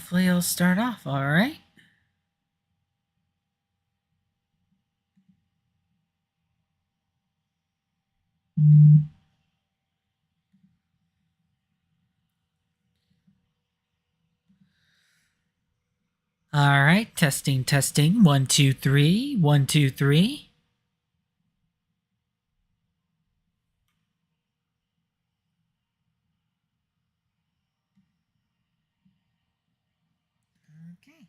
hopefully it'll start off all right. All right, testing, testing. 1, 2, 3. 1, 2, 3. Okay.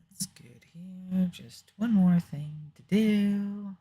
That's good here. Just one more thing to do.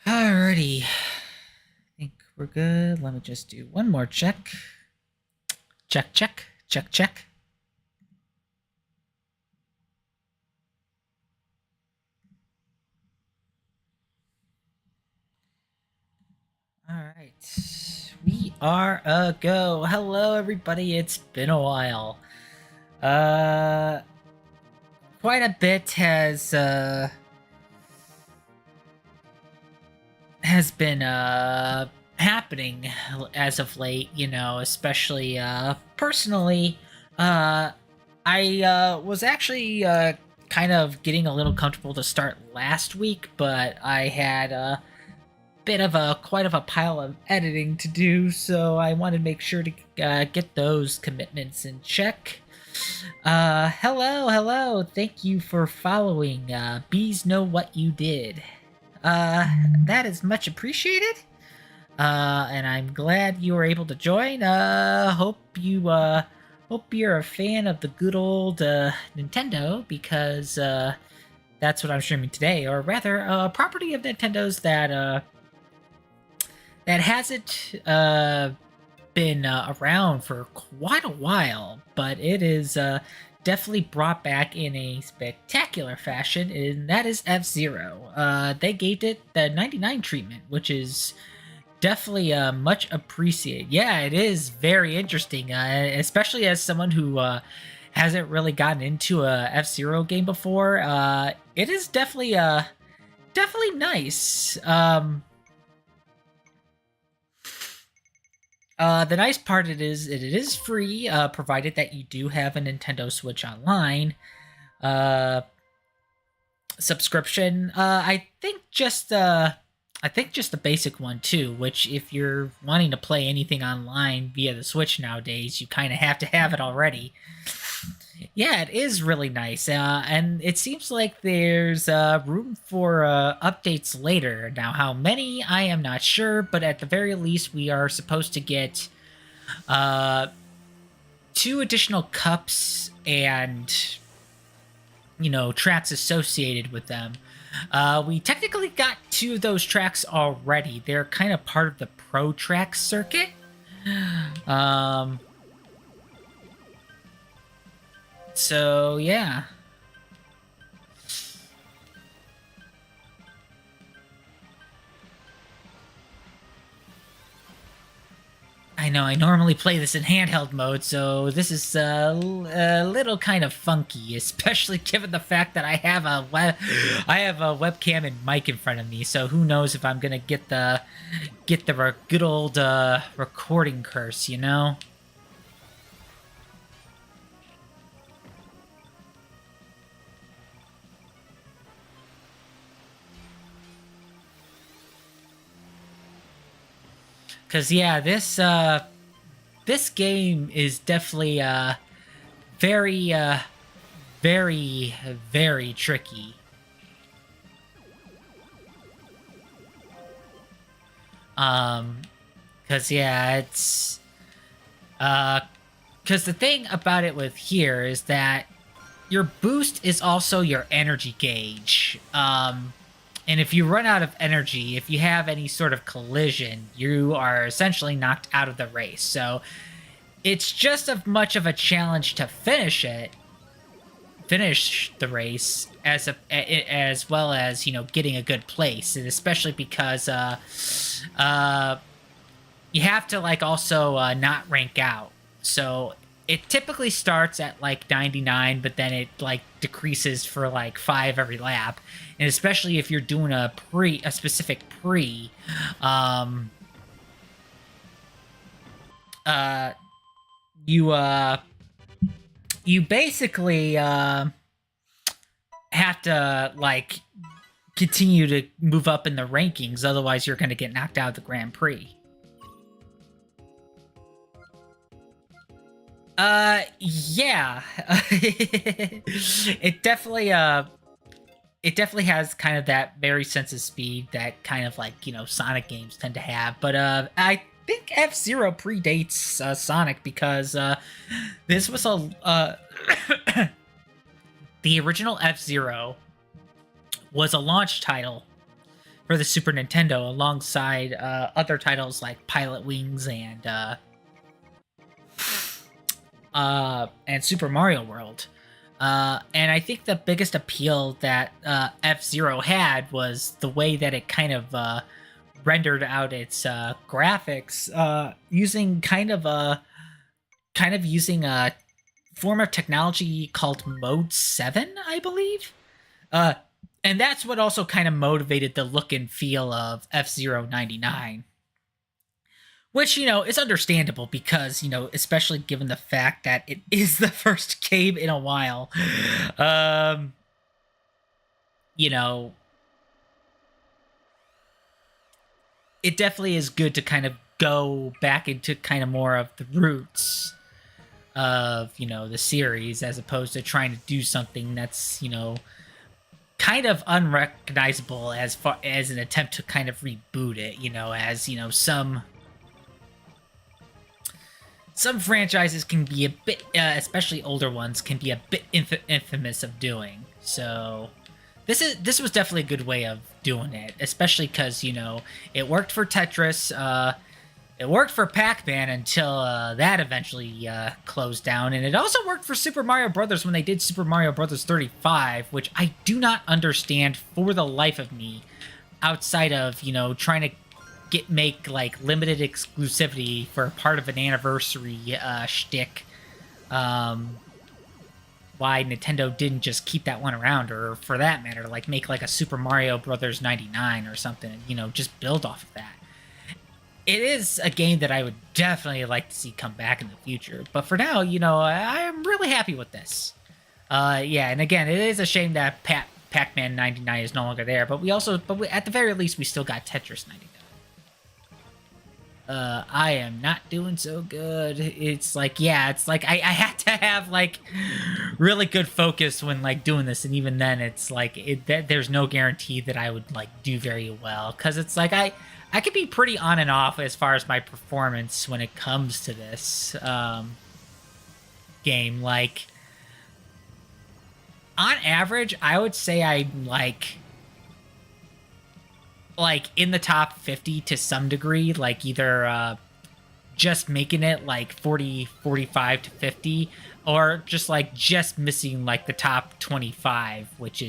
Alrighty. I think we're good. Let me just do one more check. Check, check, check, check. All right, we are a go. Hello, everybody. It's been a while. Quite a bit has been happening as of late. You know, especially personally. I was actually kind of getting a little comfortable to start last week, but I had quite of a pile of editing to do, so I wanted to make sure to get those commitments in check. Hello. Thank you for following. Bees know what you did. That is much appreciated. And I'm glad you were able to join. Hope you're a fan of the good old Nintendo, because that's what I'm streaming today, or rather, a property of Nintendo's that hasn't been around for quite a while, but it is definitely brought back in a spectacular fashion, and that is F-Zero. They gave it the 99 treatment, which is definitely much appreciated. Yeah, it is very interesting, especially as someone who hasn't really gotten into a F-Zero game before. It is definitely nice. The nice part it is free, provided that you do have a Nintendo Switch Online subscription. I think just the basic one too, which if you're wanting to play anything online via the Switch nowadays, you kind of have to have it already. Yeah, it is really nice, and it seems like there's room for updates later. Now, how many, I am not sure, but at the very least, we are supposed to get 2 additional cups and, tracks associated with them. We technically got 2 of those tracks already. They're kind of part of the Pro Track circuit. So, yeah. I know I normally play this in handheld mode, so this is a little kind of funky, especially given the fact that I have a webcam and mic in front of me. So who knows if I'm gonna get the good old recording curse, you know? Cause yeah, this game is definitely very very very tricky. Um, cause yeah, it's cause the thing about it with here is that your boost is also your energy gauge. And if you run out of energy, if you have any sort of collision, you are essentially knocked out of the race. So it's just as much of a challenge to finish the race, as well as, you know, getting a good place, and especially because you have to like also not rank out. So it typically starts at like 99, but then it like decreases for like 5 every lap. And especially if you're doing a specific pre, um, uh, you you basically have to like continue to move up in the rankings, otherwise you're going to get knocked out of the Grand Prix. Yeah. It definitely has kind of that very sense of speed that kind of like, you know, Sonic games tend to have. But I think F-Zero predates Sonic, because this was a the original F-Zero was a launch title for the Super Nintendo alongside other titles like Pilot Wings and Super Mario World. And I think the biggest appeal that F-Zero had was the way that it kind of rendered out its graphics, using kind of using a form of technology called Mode 7, I believe. And that's what also kind of motivated the look and feel of F-Zero 99. Which, you know, is understandable because, you know, especially given the fact that it is the first game in a while. You know, it definitely is good to kind of go back into kind of more of the roots of, you know, the series, as opposed to trying to do something that's, you know, kind of unrecognizable as far as an attempt to kind of reboot it, you know, as, you know, some franchises can be a bit, especially older ones, can be a bit infamous of doing. So this was definitely a good way of doing it, especially because, you know, it worked for Tetris, it worked for Pac-Man until that eventually closed down, and it also worked for Super Mario Brothers when they did Super Mario Brothers 35, which I do not understand for the life of me, outside of, you know, trying to make like limited exclusivity for part of an anniversary shtick. Why Nintendo didn't just keep that one around, or for that matter, like make like a Super Mario Brothers 99 or something, you know, just build off of that. It is a game that I would definitely like to see come back in the future, but for now, you know, I am really happy with this. Yeah, and again, it is a shame that Pac-Man 99 is no longer there, but at the very least, we still got Tetris 99. I am not doing so good. It's like, yeah, it's like I had to have like really good focus when like doing this, and even then, it's like there's no guarantee that I would like do very well, because it's like I could be pretty on and off as far as my performance when it comes to this game. Like, on average, I would say I'm like in the top 50 to some degree, like either just making it like 45 to 50, or just like just missing like the top 25, which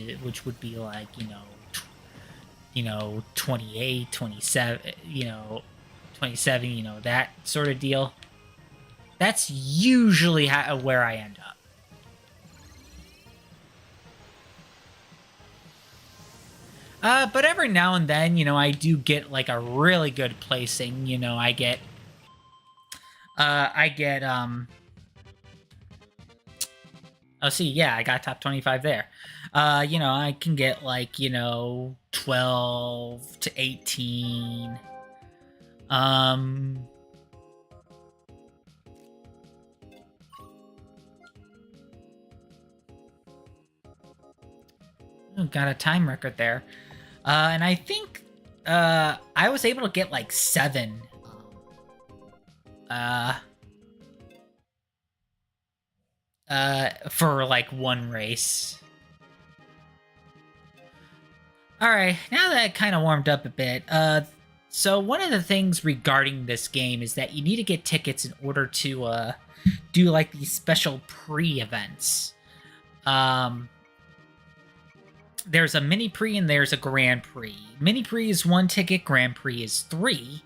would be like, you know 28, 27, 27, that sort of deal. That's usually where I end up. But every now and then, I do get like a really good placing. Oh, see, yeah, I got top 25 there. I can get like, 12 to 18. Um, got a time record there. And I think I was able to get like 7. Uh, for like one race. All right, now that it kind of warmed up a bit, so one of the things regarding this game is that you need to get tickets in order to do like these special pre-events. There's a mini pre and there's a grand prix. Mini pre is 1 ticket, grand prix is 3.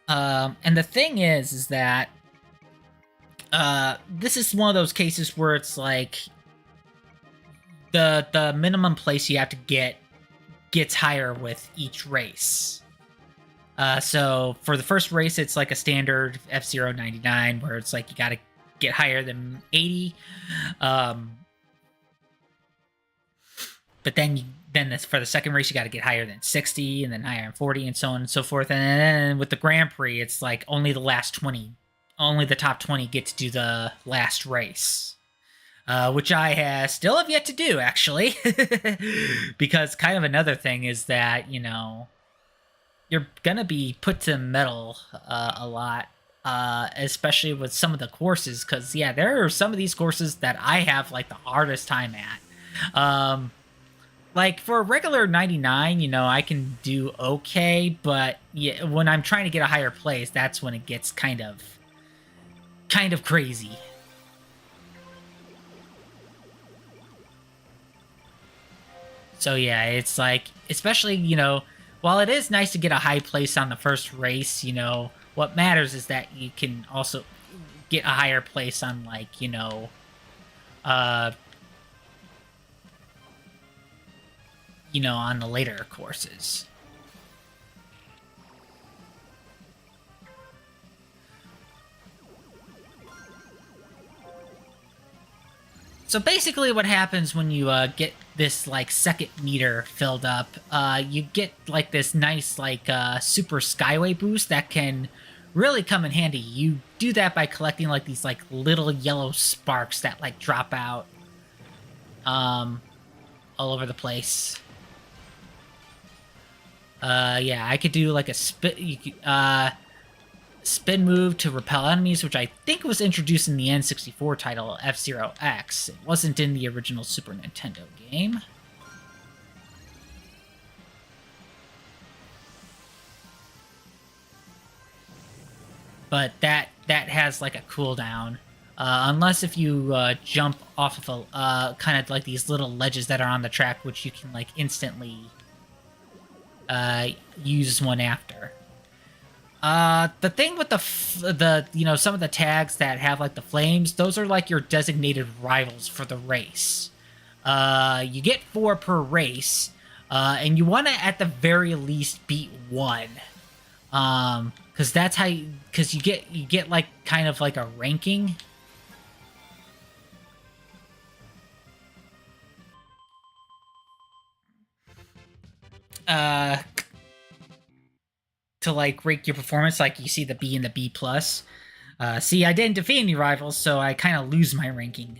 And the thing is that this is one of those cases where it's like the minimum place you have to get gets higher with each race. So for the first race, it's like a standard F-Zero 99, where it's like you got to get higher than 80. But then for the second race, you got to get higher than 60, and then higher than 40, and so on and so forth. And then with the Grand Prix, it's like only the top 20 get to do the last race. Which I still have yet to do, actually. Because kind of another thing is that, you know, you're going to be put to metal a lot. Especially with some of the courses. Because, yeah, there are some of these courses that I have, like, the hardest time at. Like, for a regular 99, you know, I can do okay. But yeah, when I'm trying to get a higher place, that's when it gets kind of crazy. So yeah, it's like, especially, you know, while it is nice to get a high place on the first race, you know, what matters is that you can also get a higher place on, like, you know, on the later courses. So basically what happens when you get this, like, second meter filled up, you get, like, this nice, like, super skyway boost that can really come in handy. You do that by collecting, like, these, like, little yellow sparks that, like, drop out all over the place. Yeah, I could do, like, a spin move to repel enemies, which I think was introduced in the N64 title F-Zero X. It wasn't in the original Super Nintendo game. But that has, like, a cooldown. Unless if you jump off of a kind of like these little ledges that are on the track, which you can, like, instantly use one after. The thing with the you know, some of the tags that have, like, the flames, those are, like, your designated rivals for the race. You get 4 per race, and you want to, at the very least, beat 1. Because that's how you get, like, kind of like a ranking. To, like, rank your performance, like, you see the B and the B+. See, I didn't defeat any rivals, so I kind of lose my ranking.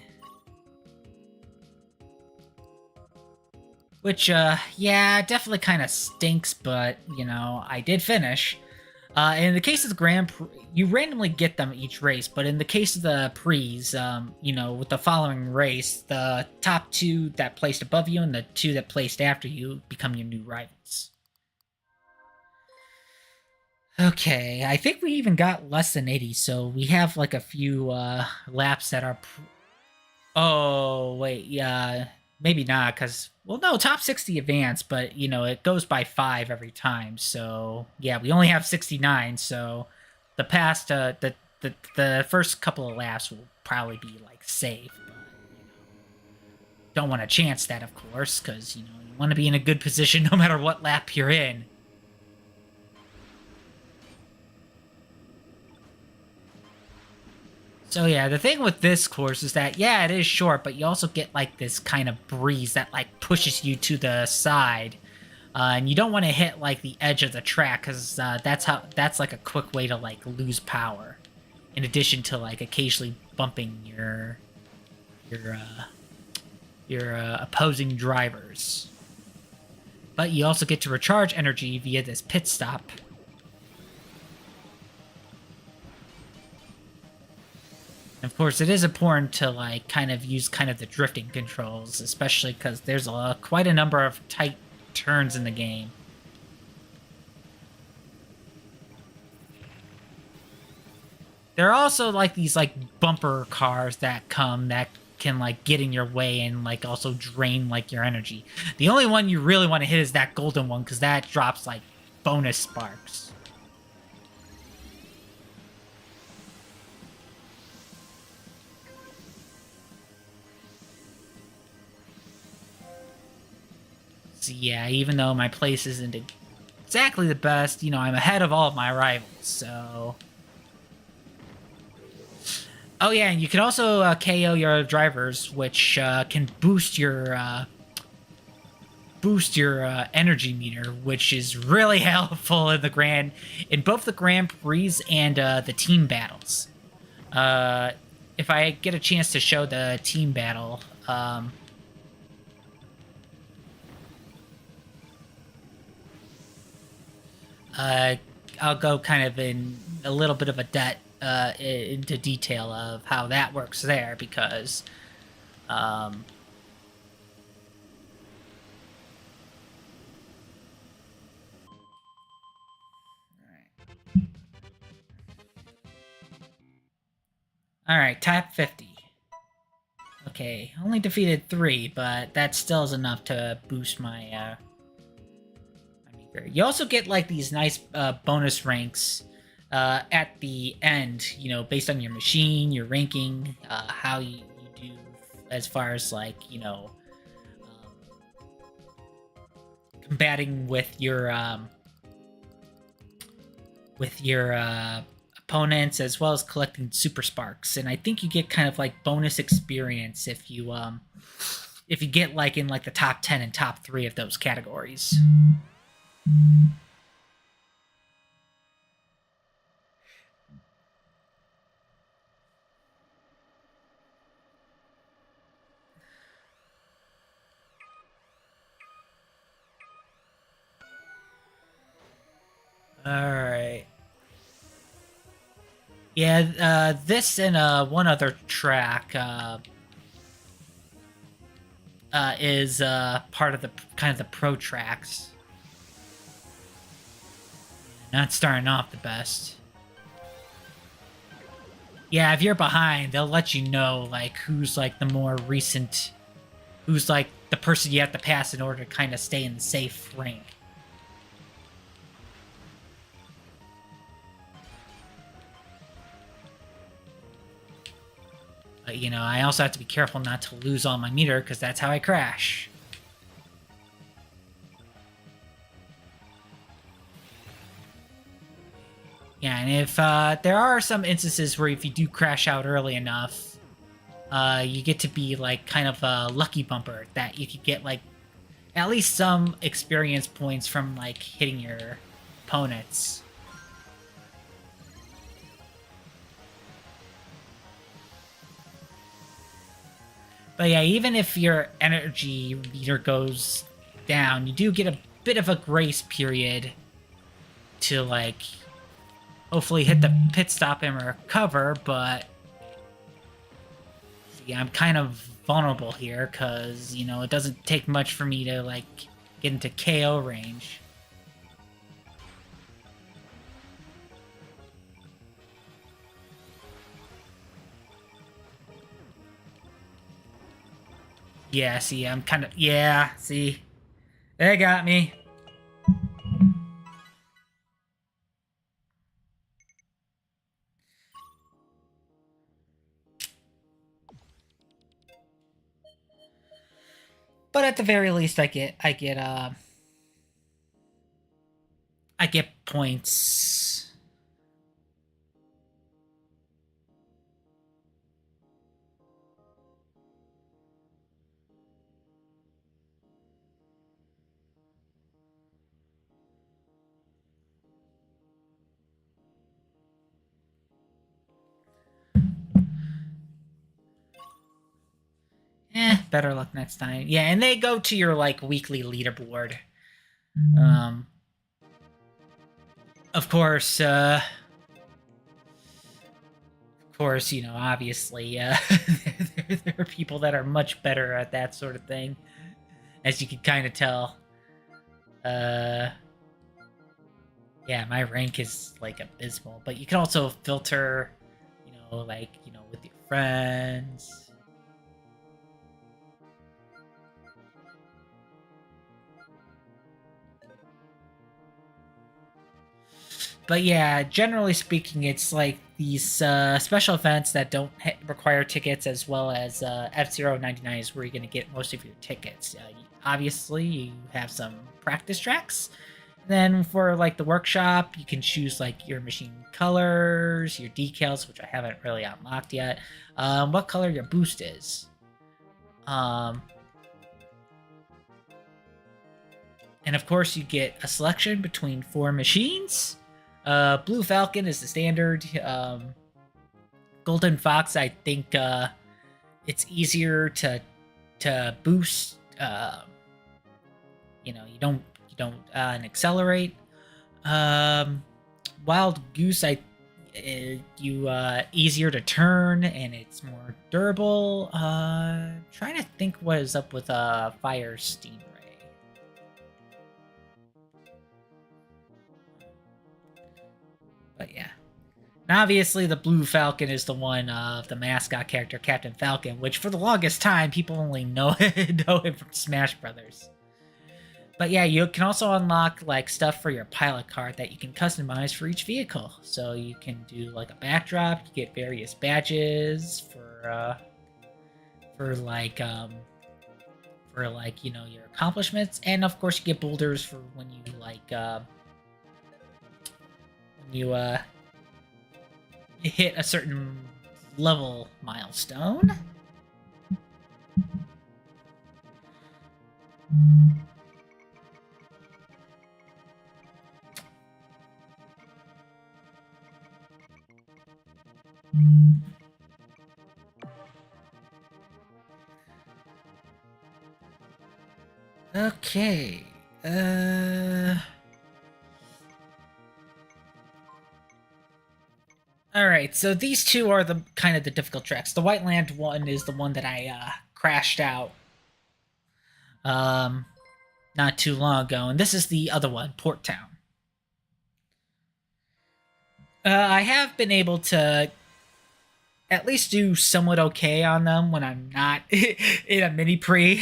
Which, yeah, definitely kind of stinks, but, you know, I did finish. In the case of the Grand Prix, you randomly get them each race, but in the case of the Prix, you know, with the following race, the top 2 that placed above you and the 2 that placed after you become your new rivals. Okay, I think we even got less than 80, so we have, like, a few laps that are... Oh, wait, yeah, maybe not, because... Well, no, top 60 advance, but, you know, it goes by 5 every time, so... Yeah, we only have 69, so... The past, the first couple of laps will probably be, like, safe, but, you know... Don't want to chance that, of course, because, you know, you want to be in a good position no matter what lap you're in. So yeah, the thing with this course is that, yeah, it is short, but you also get, like, this kind of breeze that, like, pushes you to the side. And you don't want to hit like the edge of the track because that's like a quick way to like lose power. In addition to like occasionally bumping your opposing drivers. But you also get to recharge energy via this pit stop. Of course, it is important to like kind of use kind of the drifting controls, especially because there's quite a number of tight turns in the game. There are also like these like bumper cars that come that can like get in your way and like also drain like your energy. The only one you really want to hit is that golden one because that drops like bonus sparks. So yeah, even though my place isn't exactly the best, you know, I'm ahead of all of my rivals, so... Oh yeah, and you can also KO your drivers, which can boost your energy meter, which is really helpful in both the Grand Prix and the team battles. If I get a chance to show the team battle, I'll go kind of in a little bit of a debt into detail of how that works there because all right, top 50. Okay, only defeated 3, but that still is enough to boost my meter. You also get like these nice bonus ranks at the end, you know, based on your machine, your ranking, how you do as far as like, you know, combating with your opponents as well as collecting super sparks. And I think you get kind of like bonus experience if you get like in like the top 10 and top 3 of those categories. All right. Yeah, this and one other track is part of the kind of the pro tracks. Not starting off the best. Yeah, if you're behind, they'll let you know like who's like the more recent, who's like the person you have to pass in order to kind of stay in the safe rank. But, you know, I also have to be careful not to lose all my meter because that's how I crash. Yeah, and if there are some instances where if you do crash out early enough, you get to be like kind of a lucky bumper that if you get like at least some experience points from like hitting your opponents. But yeah, even if your energy meter goes down, you do get a bit of a grace period to like hopefully hit the pit stop and recover, but yeah, I'm kind of vulnerable here because, you know, it doesn't take much for me to like get into KO range. Yeah, see, I'm kind of... Yeah, see? They got me. But at the very least, I get points. better luck next time. Yeah, and they go to your like weekly leaderboard. Of course, you know, obviously, there are people that are much better at that sort of thing, as you can kind of tell. Yeah, my rank is like abysmal, but you can also filter, you know, like, you know, with your friends. But yeah, generally speaking, it's like these special events that don't require tickets, as well as F-Zero 99 is where you're going to get most of your tickets. Obviously, you have some practice tracks. Then for like the workshop, you can choose like your machine colors, your decals, which I haven't really unlocked yet, what color your boost is. And of course, you get a selection between 4 machines. Blue Falcon is the standard. Golden Fox, I think it's easier to boost. You know, you don't accelerate. Wild Goose, easier to turn and it's more durable. Trying to think what is up with Fire Stingray. But yeah. And obviously, the Blue Falcon is the one of the mascot character, Captain Falcon, which for the longest time, people only know him from Smash Brothers. But yeah, you can also unlock like stuff for your pilot card that you can customize for each vehicle. So you can do like a backdrop, you get various badges for like you know, your accomplishments, and of course you get boulders for when you like hit a certain level milestone. Okay. Alright, so these two are the kind of the difficult tracks. The White Land one is the one that I crashed out not too long ago, and this is the other one, Port Town. I have been able to at least do somewhat okay on them when I'm not in a mini pre.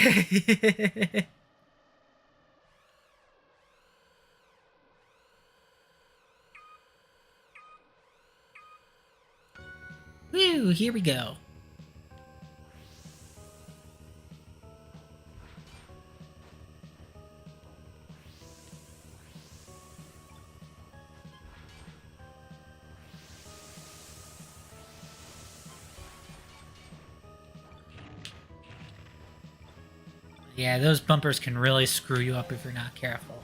Woo, here we go. Yeah, those bumpers can really screw you up if you're not careful.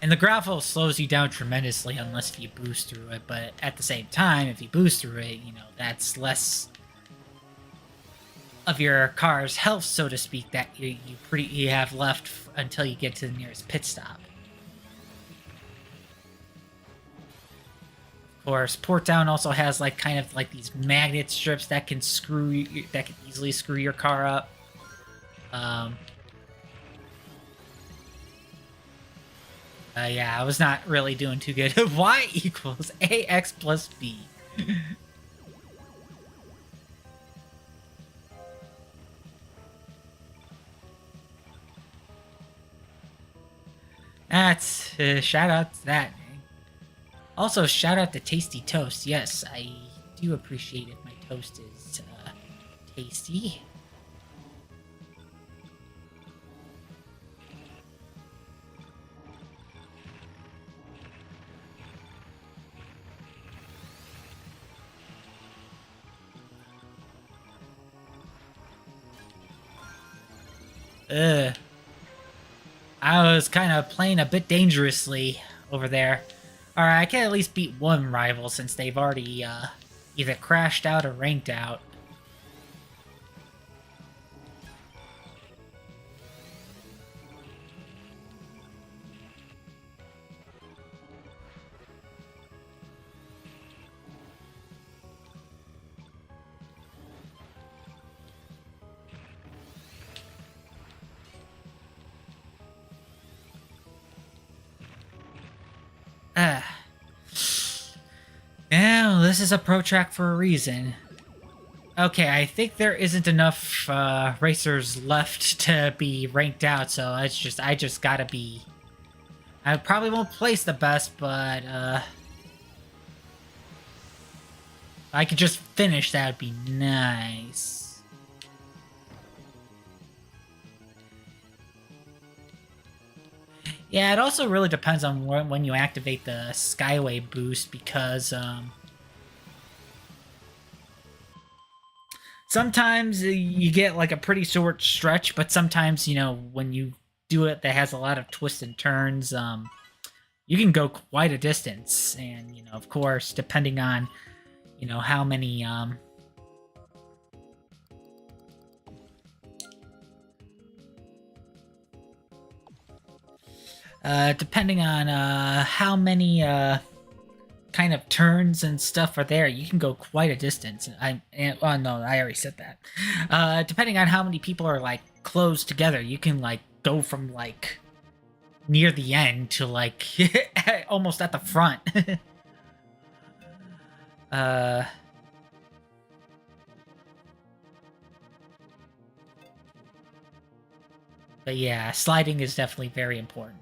And the grapple slows you down tremendously unless you boost through it, but at the same time, if you boost through it, you know, that's less of your car's health, so to speak, that you have left until you get to the nearest pit stop. Of course, Port Down also has like kind of like these magnet strips that can easily screw your car up. Yeah, I was not really doing too good. Y equals AX plus B. That's shout out to that. Also, shout out to Tasty Toast. Yes, I do appreciate if my toast is tasty. I was kind of playing a bit dangerously over there. Alright, I can at least beat one rival since they've already either crashed out or ranked out. this is a pro track for a reason. Okay, I think there isn't enough racers left to be ranked out, so I just gotta be. I probably won't place the best, but I could just finish. That would be nice. Yeah, it also really depends on when you activate the Skyway boost, because sometimes you get like a pretty short stretch, but sometimes, when you do it that has a lot of twists and turns, you can go quite a distance. And, of course, depending on, how many, depending on how many kind of turns and stuff are there, you can go quite a distance. Oh no, I already said that. Depending on how many people are like close together, you can like go from like near the end to like almost at the front. But yeah, sliding is definitely very important.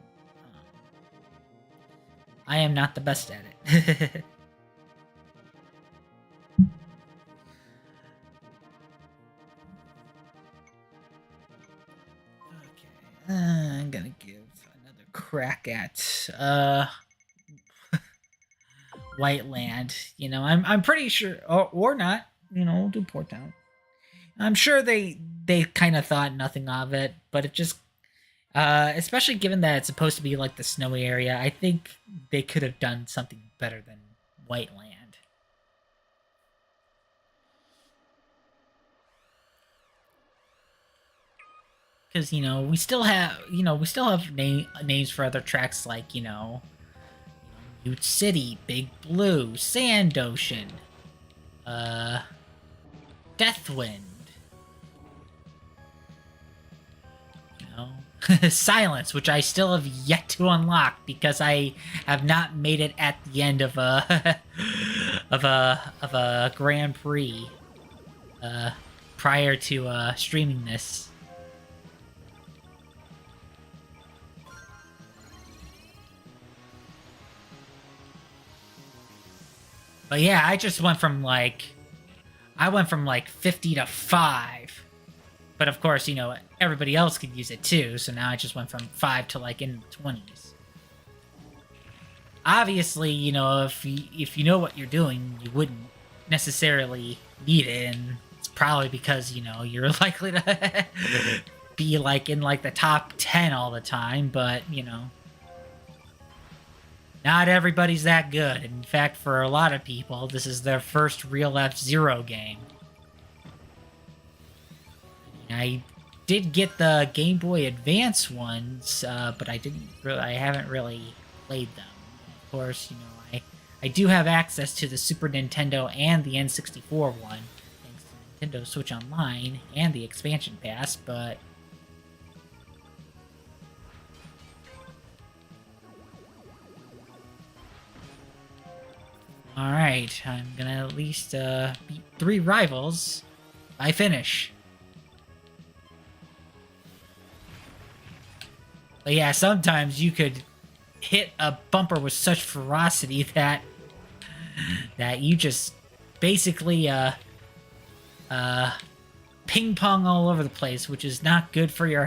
I am not the best at it. Okay, I'm gonna give another crack at White Land. I'm pretty sure, or not. We'll do Port Town. I'm sure they kind of thought nothing of it, but it just, especially given that it's supposed to be like the snowy area, I think they could have done something better than White Land. Because we still have names for other tracks like Ute City, Big Blue, Sand Ocean, uh, Deathwind. Silence, which I still have yet to unlock because I have not made it at the end of a of a Grand Prix prior to streaming this. But yeah, I went from like 50 to 5. But of course, everybody else could use it too, so now I just went from 5 to like in the 20s. Obviously, if you know what you're doing, you wouldn't necessarily need it, and it's probably because, you're likely to be like in like the top 10 all the time, but, not everybody's that good. In fact, for a lot of people, this is their first real F-Zero game. I did get the Game Boy Advance ones, but I haven't really played them. Of course, I do have access to the Super Nintendo and the N64 one, thanks to Nintendo Switch Online and the expansion pass, but alright, I'm gonna at least beat 3 rivals by finish. But yeah, sometimes you could hit a bumper with such ferocity that you just basically ping pong all over the place, which is not good for your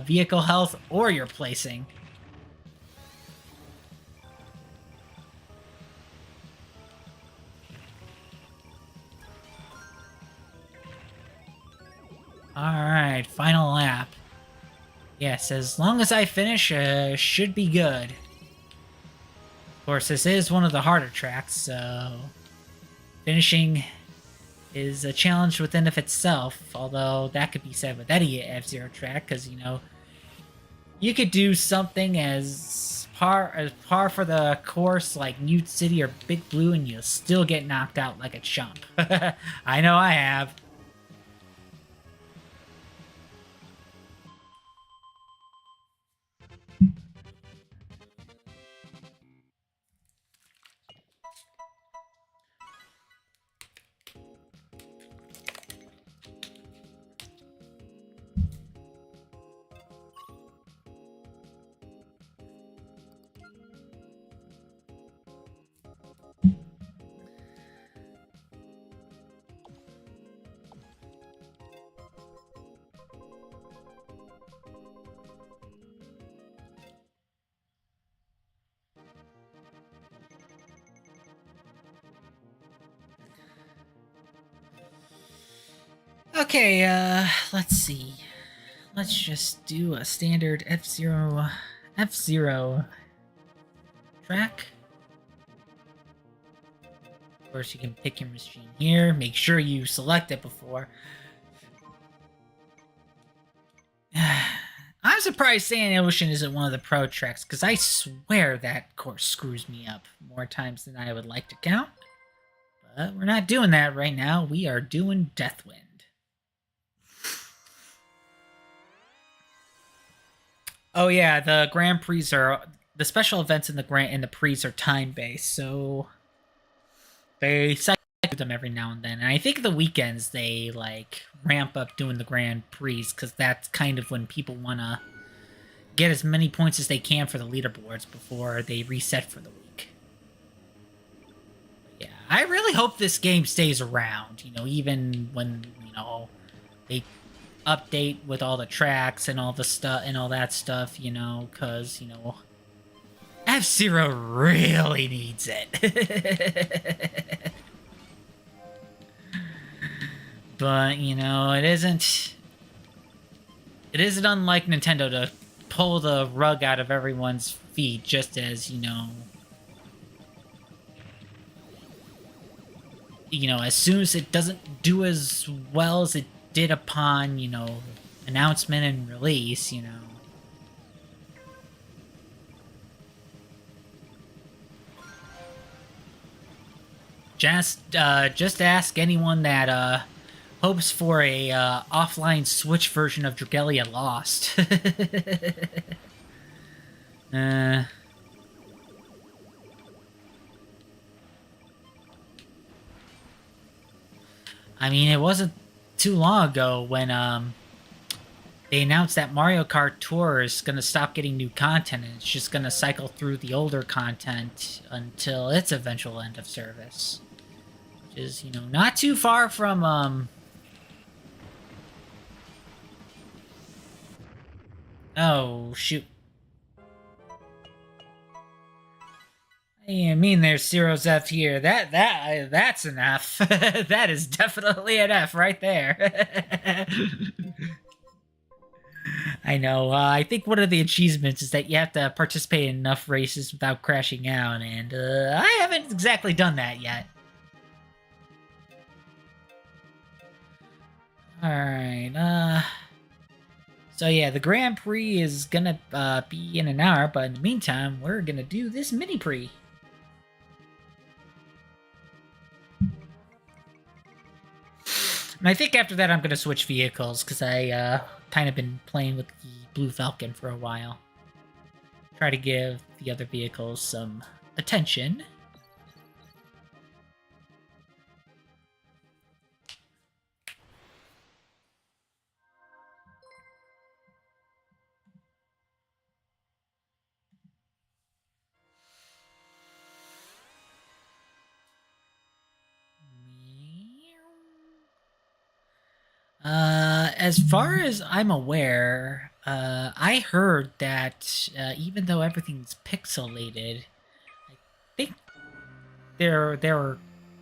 vehicle health or your placing. Alright, final lap. Yes, as long as I finish, should be good. Of course, this is one of the harder tracks, so finishing is a challenge within of itself, although that could be said with any F-Zero track, because, you could do something as par for the course like Newt City or Big Blue, and you'll still get knocked out like a chump. I know I have. Okay, let's see. Let's just do a standard F-Zero track. Of course, you can pick your machine here. Make sure you select it before. I'm surprised Sand Ocean isn't one of the pro tracks, because I swear that course screws me up more times than I would like to count. But we're not doing that right now. We are doing Deathwind. Oh yeah, the Grand Prix are the special events in the Prix are time based, so they cycle them every now and then. And I think the weekends they like ramp up doing the Grand Prix because that's kind of when people want to get as many points as they can for the leaderboards before they reset for the week. Yeah, I really hope this game stays around. You know, even when they update with all the tracks and all the stuff and all that stuff. You know, because F-Zero really needs it. But, it isn't unlike Nintendo to pull the rug out of everyone's feet just as, as soon as it doesn't do as well as it did upon, announcement and release, Just ask anyone that hopes for a offline Switch version of Dragalia Lost. I mean, it wasn't too long ago when they announced that Mario Kart Tour is going to stop getting new content and it's just going to cycle through the older content until its eventual end of service. Which is, not too far from oh, shoot. I mean, there's Zero's F here. That's an F. That is definitely an F right there. I know. I think one of the achievements is that you have to participate in enough races without crashing out, and I haven't exactly done that yet. Alright, so yeah, the Grand Prix is gonna be in an hour, but in the meantime, we're gonna do this mini Prix. And I think after that I'm gonna switch vehicles, because I kind of been playing with the Blue Falcon for a while. Try to give the other vehicles some attention. As far as I'm aware, I heard that even though everything's pixelated, I think there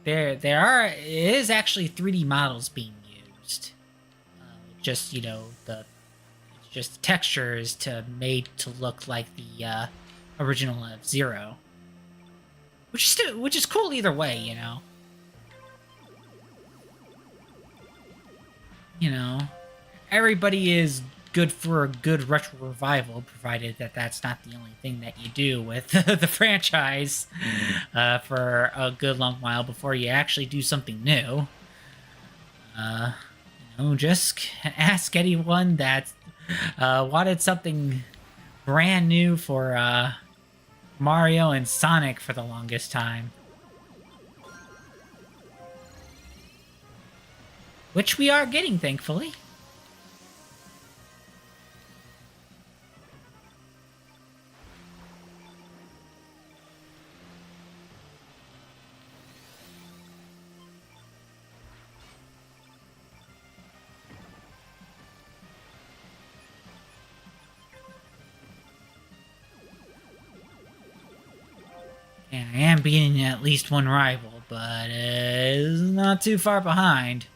is actually 3D models being used. Just just textures made to look like the original F-Zero, which is cool either way, everybody is good for a good retro revival, provided that that's not the only thing that you do with the franchise for a good long while before you actually do something new. Just ask anyone that wanted something brand new for Mario and Sonic for the longest time. Which we are getting, thankfully. And I am beating at least one rival, but it's not too far behind.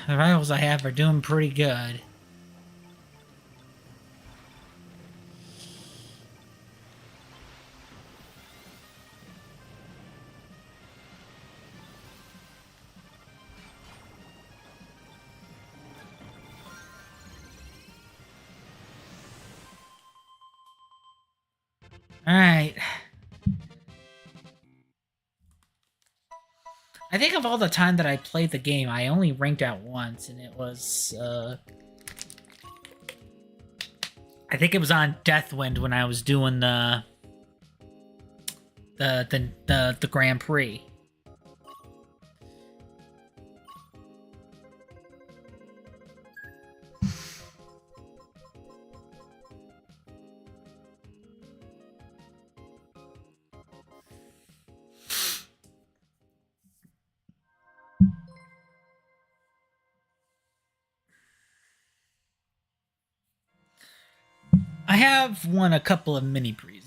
the rivals I have are doing pretty good. Alright. I think of all the time that I played the game, I only ranked out once, and it was, I think it was on Deathwind when I was doing the Grand Prix. I have won a couple of mini prees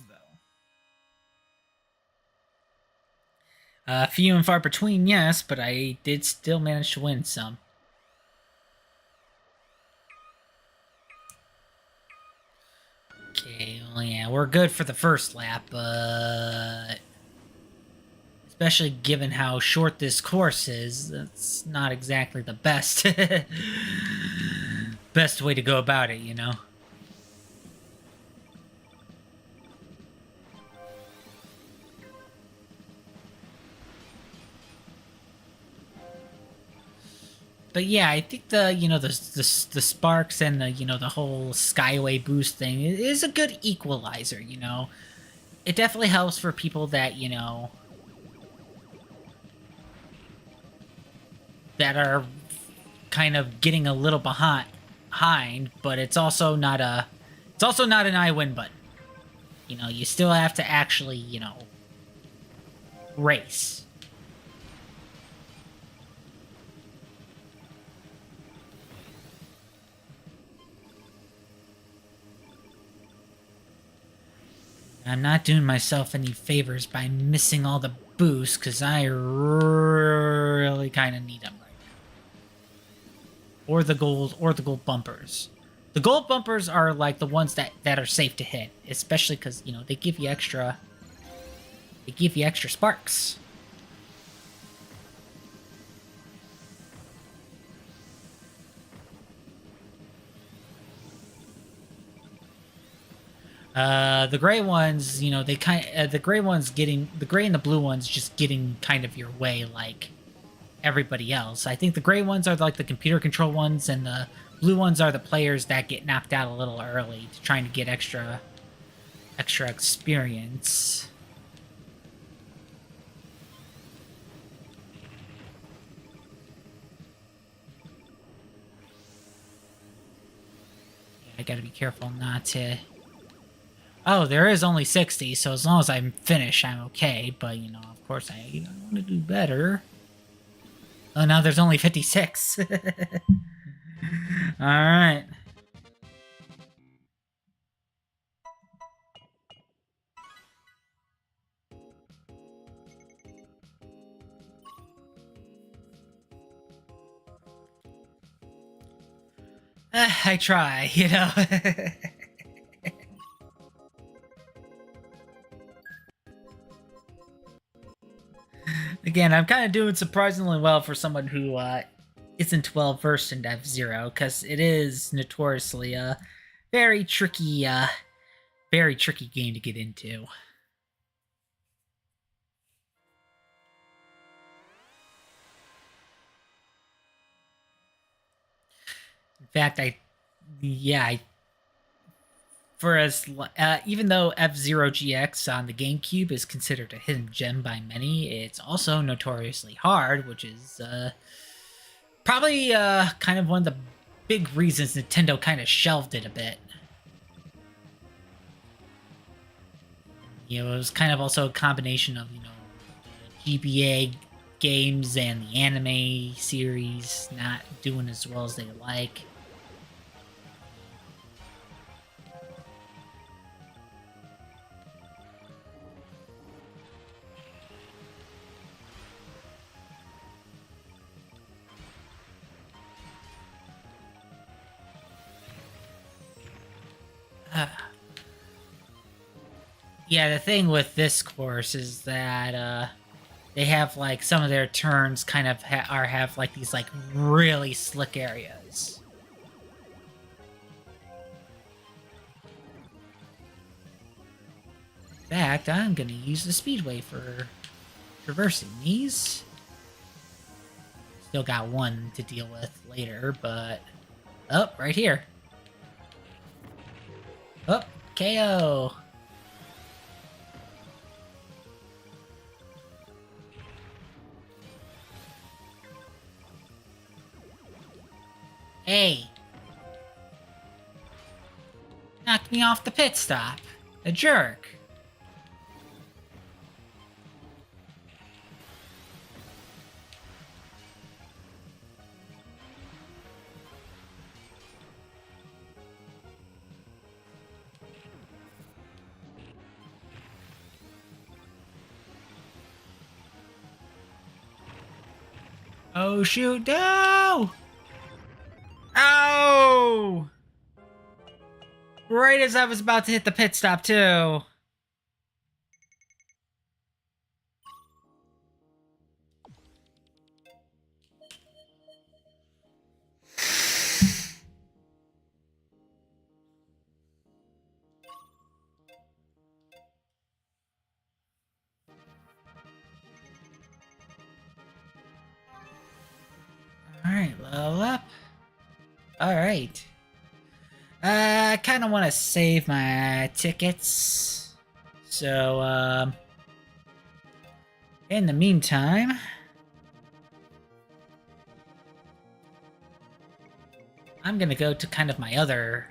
though. Few and far between, yes, but I did still manage to win some. Okay, well, yeah, we're good for the first lap, but especially given how short this course is, that's not exactly the best best way to go about it, you know. But yeah, I think the sparks and the whole Skyway boost thing is a good equalizer. It definitely helps for people that that are kind of getting a little behind, but it's also not an I win button. You still have to actually race. I'm not doing myself any favors by missing all the boosts, because I really kind of need them right now. Or the gold bumpers. The gold bumpers are like the ones that are safe to hit, especially because, they give you extra sparks. The gray ones, the gray and the blue ones just getting kind of your way like everybody else. I think the gray ones are like the computer control ones, and the blue ones are the players that get knocked out a little early, trying to get extra experience. I gotta be careful not to... Oh, there is only 60, so as long as I'm finished, I'm okay. But, of course, I want to do better. Oh, now there's only 56. Alright. I try, Again, I'm kind of doing surprisingly well for someone who isn't well versed in F-Zero, because it is notoriously a very tricky game to get into. In fact, even though F-Zero GX on the GameCube is considered a hidden gem by many, it's also notoriously hard, which is probably kind of one of the big reasons Nintendo kind of shelved it a bit. It was kind of also a combination of, the GBA games and the anime series not doing as well as they like. Yeah, the thing with this course is that they have like some of their turns kind of have like these like really slick areas. In fact, I'm gonna use the speedway for traversing these. Still got one to deal with later, but oh, right here. Oh, KO. Hey. Knocked me off the pit stop. A jerk. Oh shoot, no! Oh! Right as I was about to hit the pit stop too. Alright, level up. Alright. I kind of want to save my tickets. So, in the meantime, I'm gonna go to kind of my other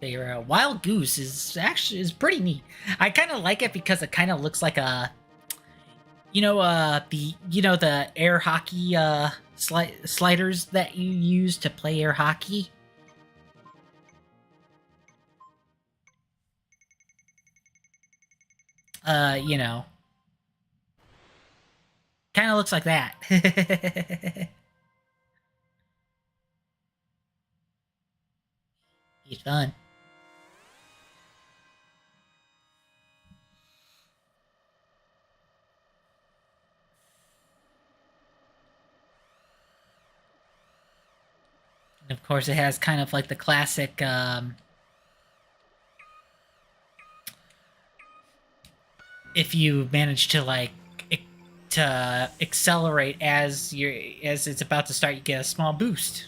favorite. Wild Goose is pretty neat. I kind of like it because it kind of looks like a, the air hockey sliders that you use to play air hockey. You know, kind of looks like that. It's fun. And of course, it has kind of like the classic, if you manage to like to accelerate as it's about to start, you get a small boost.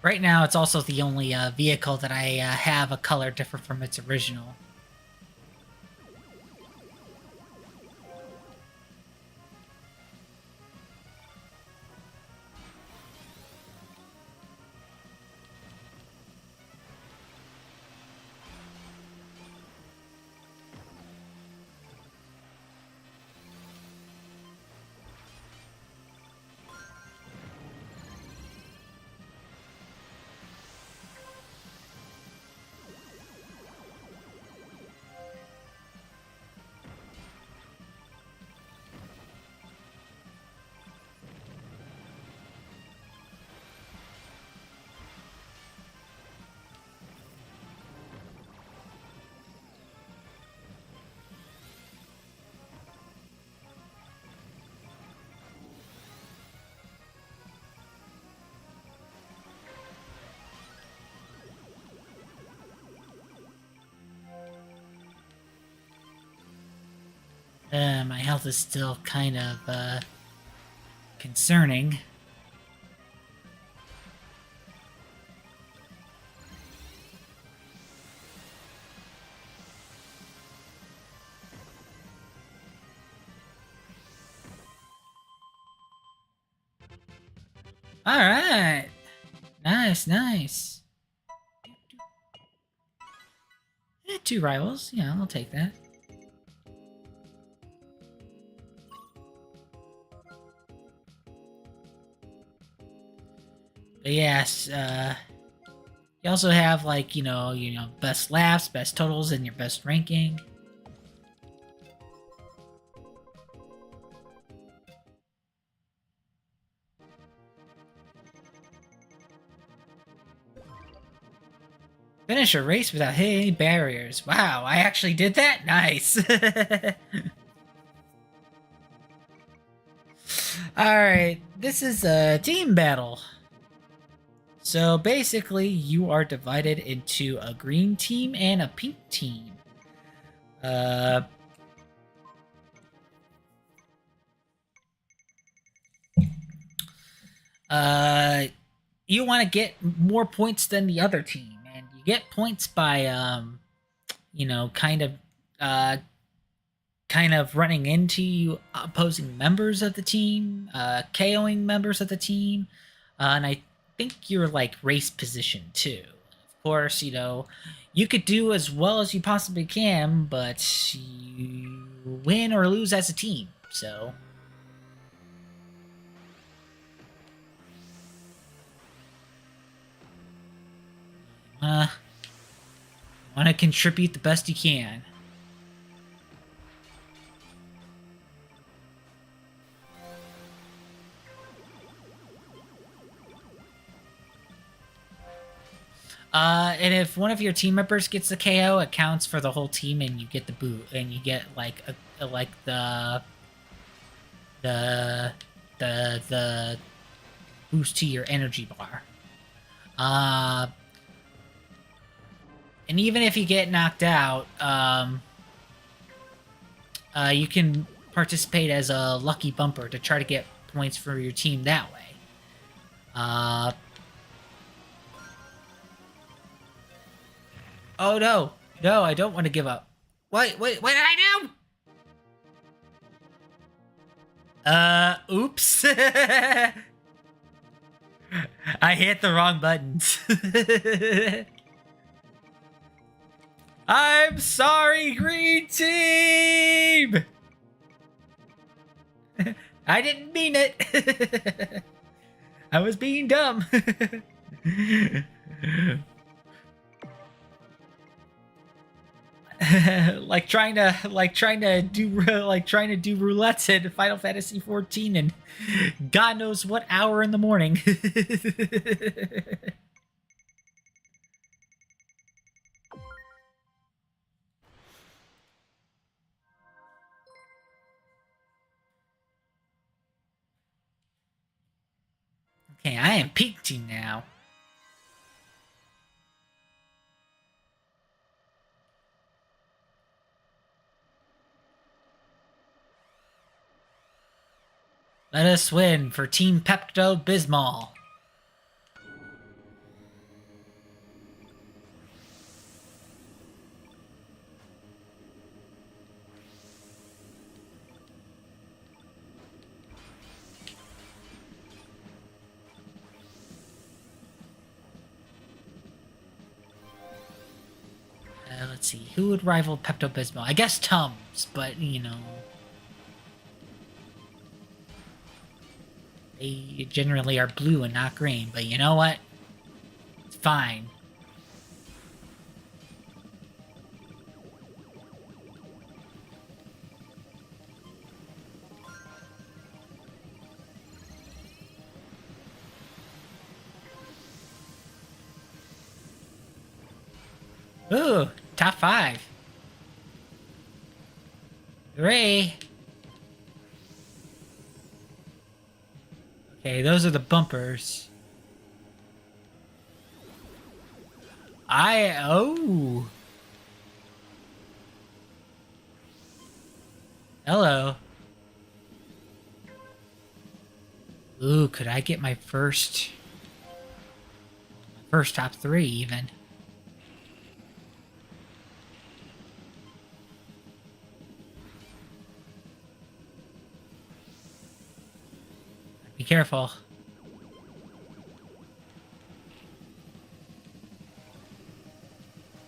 Right now, it's also the only vehicle that I have a color different from its original. My health is still kind of concerning. All right, nice, nice. Two rivals, yeah, I'll take that. But yes, you also have like best laughs, best totals, and your best ranking. Finish a race without hitting any barriers. Wow, I actually did that? Nice. Alright, this is a team battle. So basically, you are divided into a green team and a pink team. Uh, uh, you want to get more points than the other team, and you get points by, kind of, uh, running into opposing members of the team, KOing members of the team, and I think your like race position too. Of course, you could do as well as you possibly can, but you win or lose as a team. So, uh, want to contribute the best you can. And if one of your team members gets the KO, it counts for the whole team, and you get the boot, and you get like the the boost to your energy bar. And even if you get knocked out, you can participate as a lucky bumper to try to get points for your team that way. Oh no, no, I don't want to give up. Wait, what did I do? Oops. I hit the wrong buttons. I'm sorry, green team! I didn't mean it. I was being dumb. like trying to do roulettes in Final Fantasy 14 and God knows what hour in the morning. Okay, I am peak team now. Let us win for Team Pepto-Bismol. Let's see, who would rival Pepto-Bismol? I guess Tums, but, they generally are blue and not green, but you know what? It's fine. Ooh, top 5. Hooray! Okay, those are the bumpers. Oh! Hello. Ooh, could I get my first top 3 even? Be careful.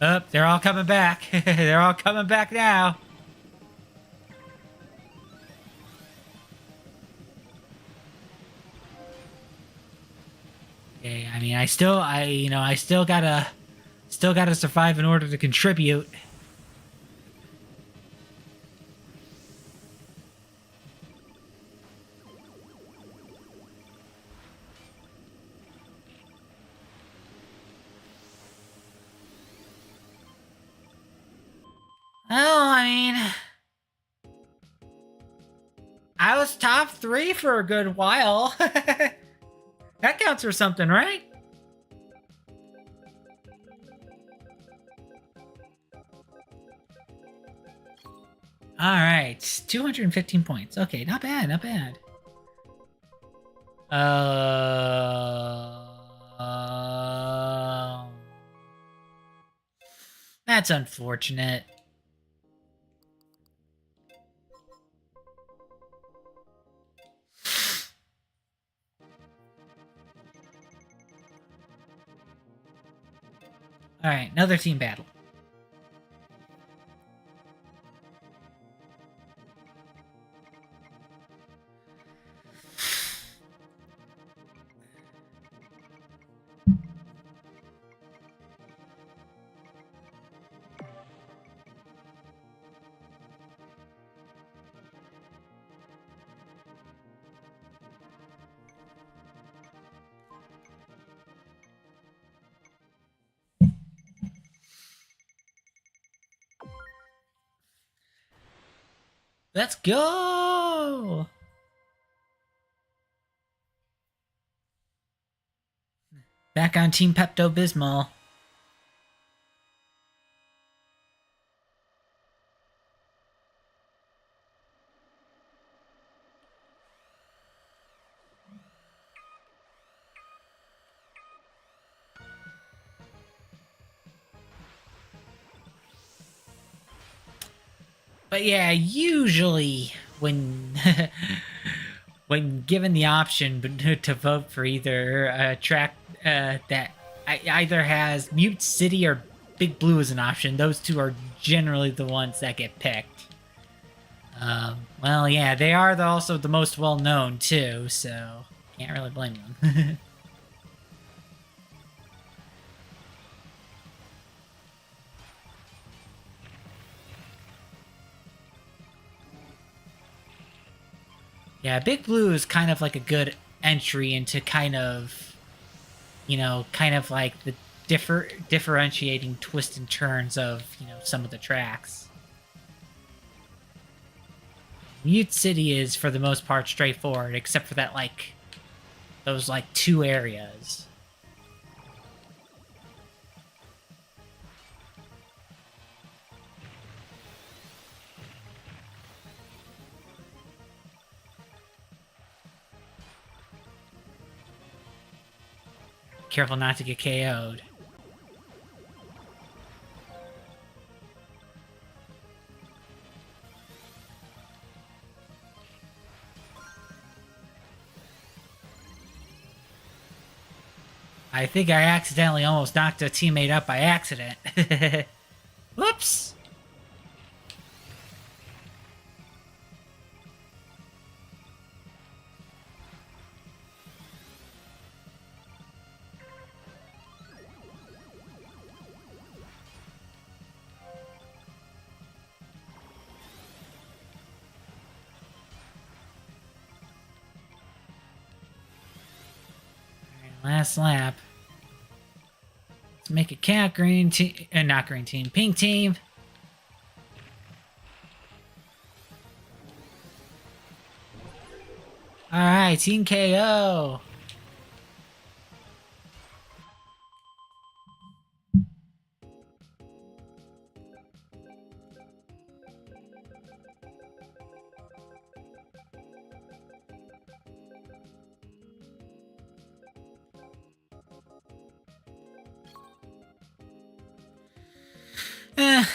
Oh, they're all coming back. They're all coming back now. Okay, I mean, I still gotta survive in order to contribute. Well, I mean, I was top 3 for a good while. That counts for something, right? All right, 215 points. Okay, not bad, not bad. Uh, that's unfortunate. All right, another team battle. Let's go! Back on Team Pepto-Bismol. But yeah, usually when when given the option to vote for either a track that either has Mute City or Big Blue as an option, those two are generally the ones that get picked. Well, yeah, they are also the most well-known, too, so can't really blame them. Yeah, Big Blue is kind of like a good entry into kind of, kind of like the differentiating twists and turns of, some of the tracks. Mute City is, for the most part, straightforward, except for that, those, two areas. Careful not to get KO'd. I think I accidentally almost knocked a teammate up by accident. Whoops! Last lap. Let's make a cat green team, not green team, pink team. All right, Team KO.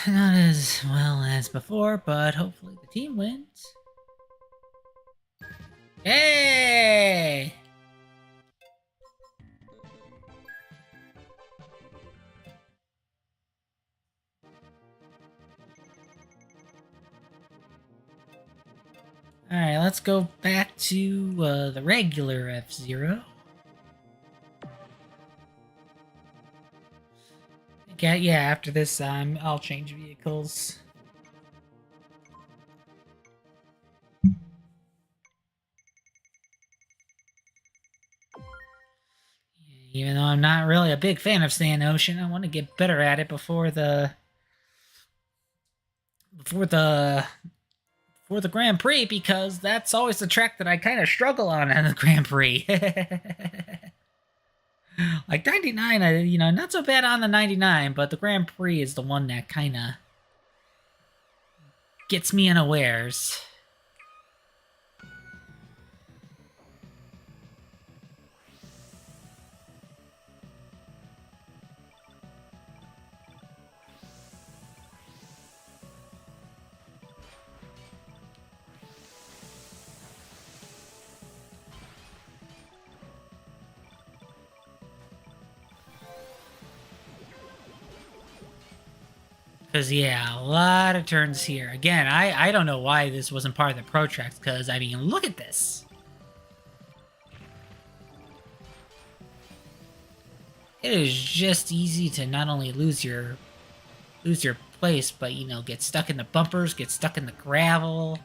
Not as well as before, but hopefully the team wins. Hey! Alright, let's go back to the regular F-Zero. Yeah, after this, I'll change vehicles. Even though I'm not really a big fan of Sand Ocean, I want to get better at it before the before the Grand Prix, because that's always the track that I kind of struggle on in the Grand Prix. Like 99, not so bad on the 99, but the Grand Prix is the one that kind of gets me unawares. Because, yeah, a lot of turns here. Again, I don't know why this wasn't part of the Pro Tracks, because, I mean, look at this. It is just easy to not only lose your place, but, get stuck in the bumpers, get stuck in the gravel.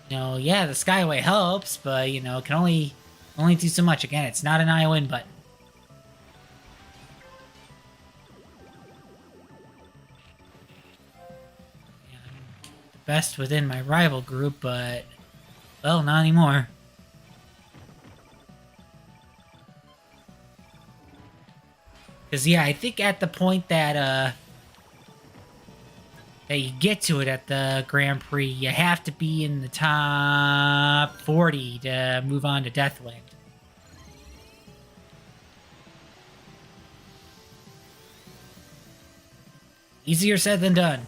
Yeah, the Skyway helps, but, it can only do so much. Again, it's not an I win button. Best within my rival group, but, well, not anymore. Because, yeah, I think at the point that you get to it at the Grand Prix, you have to be in the top 40 to move on to Deathwind. Easier said than done.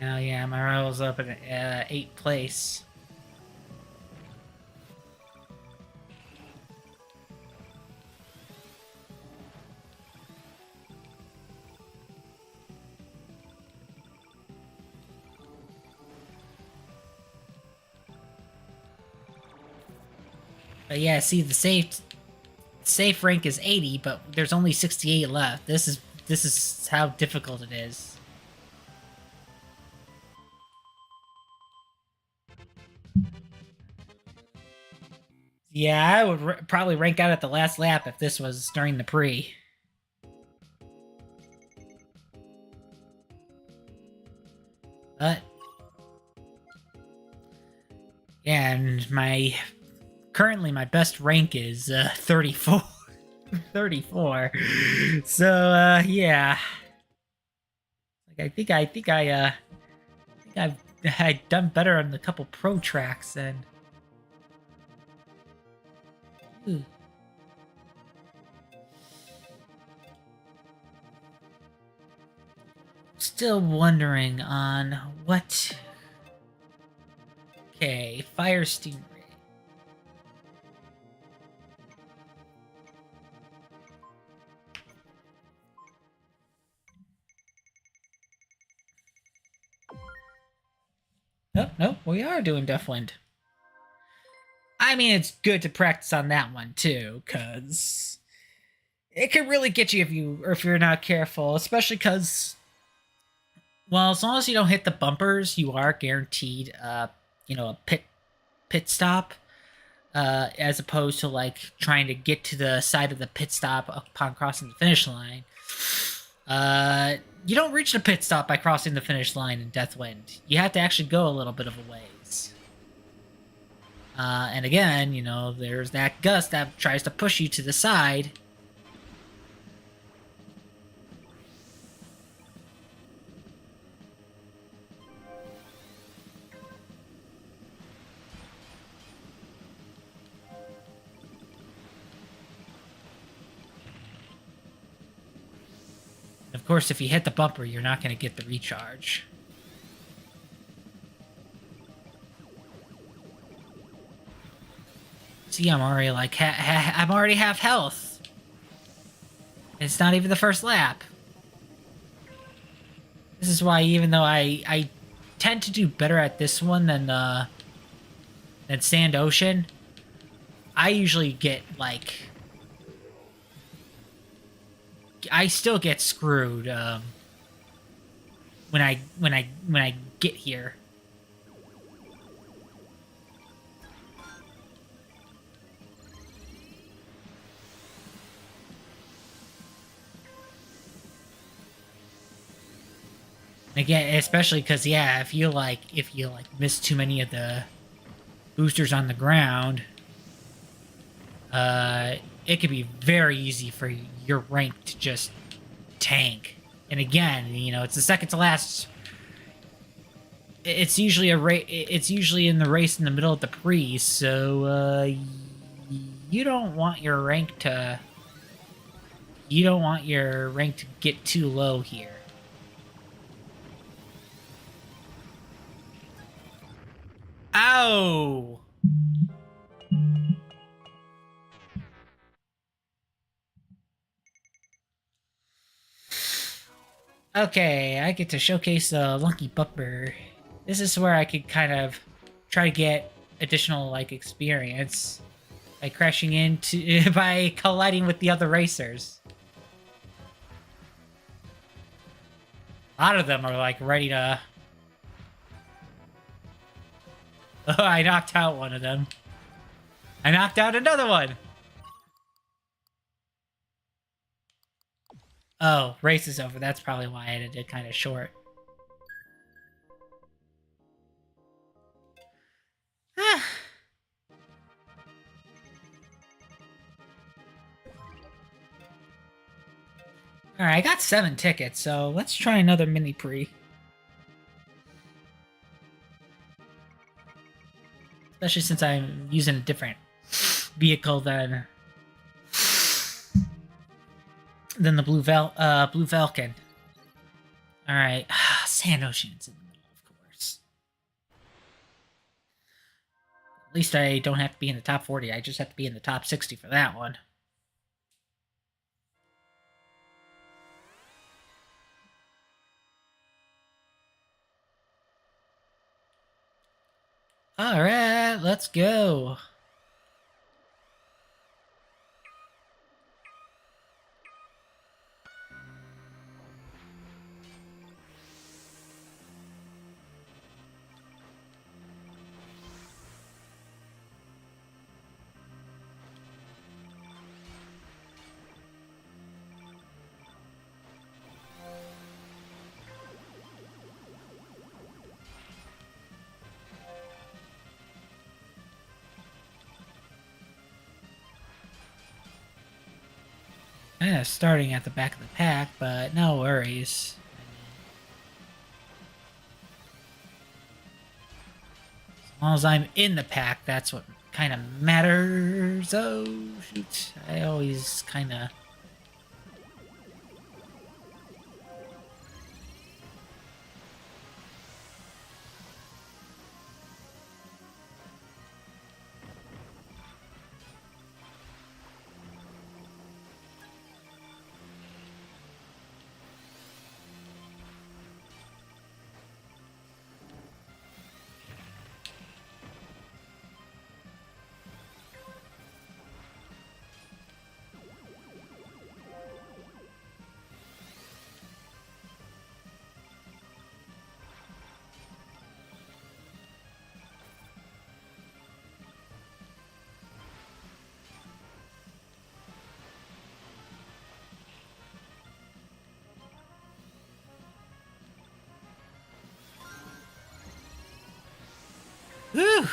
Now, yeah, my rival's up in 8th place. But yeah, see, the safe rank is 80, but there's only 68 left. This is how difficult it is. Yeah, I would probably rank out at the last lap if this was during the pre. But yeah, and currently my best rank is 34. 34. So yeah. Like I think I've done better on a couple pro tracks and still wondering on what. Okay, fire stingray. No, we are doing Deathwind. I mean, it's good to practice on that one too, cause it can really get you if you're not careful, especially cause, well, as long as you don't hit the bumpers, you are guaranteed, a pit stop, as opposed to like trying to get to the side of the pit stop upon crossing the finish line. You don't reach the pit stop by crossing the finish line in Deathwind. You have to actually go a little bit of a ways. And again, there's that gust that tries to push you to the side. Of course, if you hit the bumper, you're not going to get the recharge. See, I'm already like, I'm already half health. It's not even the first lap. This is why, even though I tend to do better at this one than Sand Ocean, I usually get like, I still get screwed when I get here. Again, especially because, yeah, if you miss too many of the boosters on the ground, it could be very easy for your rank to just tank. And again, you know, it's the second to last. It's usually it's usually in the race in the middle of the pre, so you don't want your rank to get too low here. Ow! Okay, I get to showcase the Lucky Bumper. This is where I could kind of try to get additional, like, experience by crashing into by colliding with the other racers. A lot of them are like ready to. Oh, I knocked out one of them. I knocked out another one. Oh, race is over. That's probably why I ended it kind of short. Alright, I got 7 tickets, so let's try another mini pre. Especially since I'm using a different vehicle than the Blue Falcon. Alright, Sand Ocean's in the middle, of course. At least I don't have to be in the top 40, I just have to be in the top 60 for that one. Alright, let's go. Starting at the back of the pack, but no worries. As long as I'm in the pack, that's what kind of matters. Oh, shoot. I always kind of... Whew!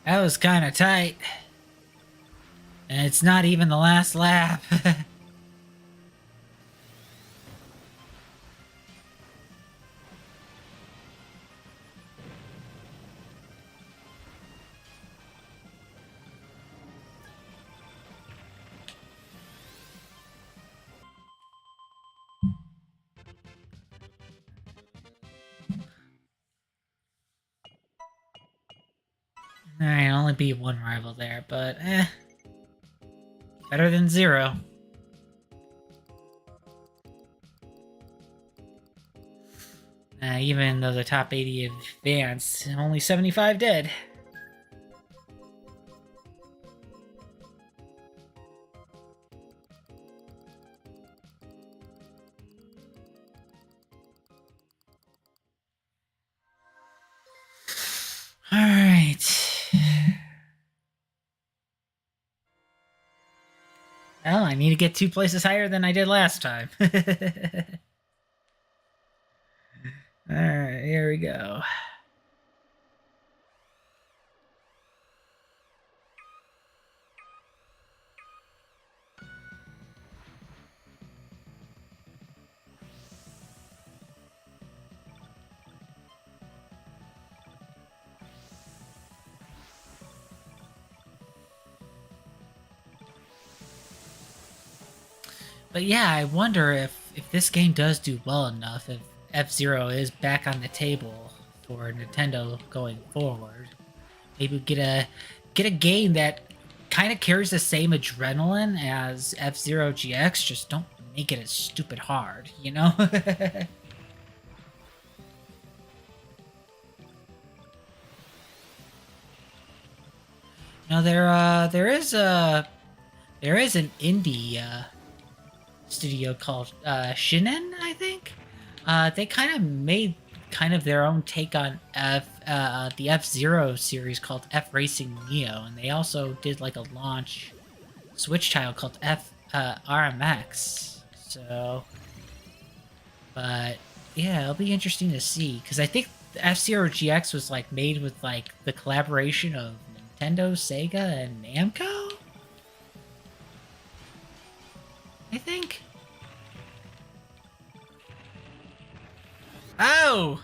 That was kind of tight. And it's not even the last lap. Alright, only beat one rival there, but better than 0. Even though the top 80 advanced, only 75 did. Alright. Well, I need to get 2 places higher than I did last time. Alright, here we go. But yeah, I wonder if this game does do well enough, if F-Zero is back on the table for Nintendo going forward. Maybe we get a game that kind of carries the same adrenaline as F-Zero GX, just don't make it as stupid hard, you know? No, there is an indie studio called Shinen, I think. They kind of made kind of their own take on the F-Zero series called F Racing Neo, and they also did like a launch Switch title called F RMX. So, but yeah, it'll be interesting to see because I think F-Zero GX was like made with like the collaboration of Nintendo, Sega, and Namco. I think. Oh!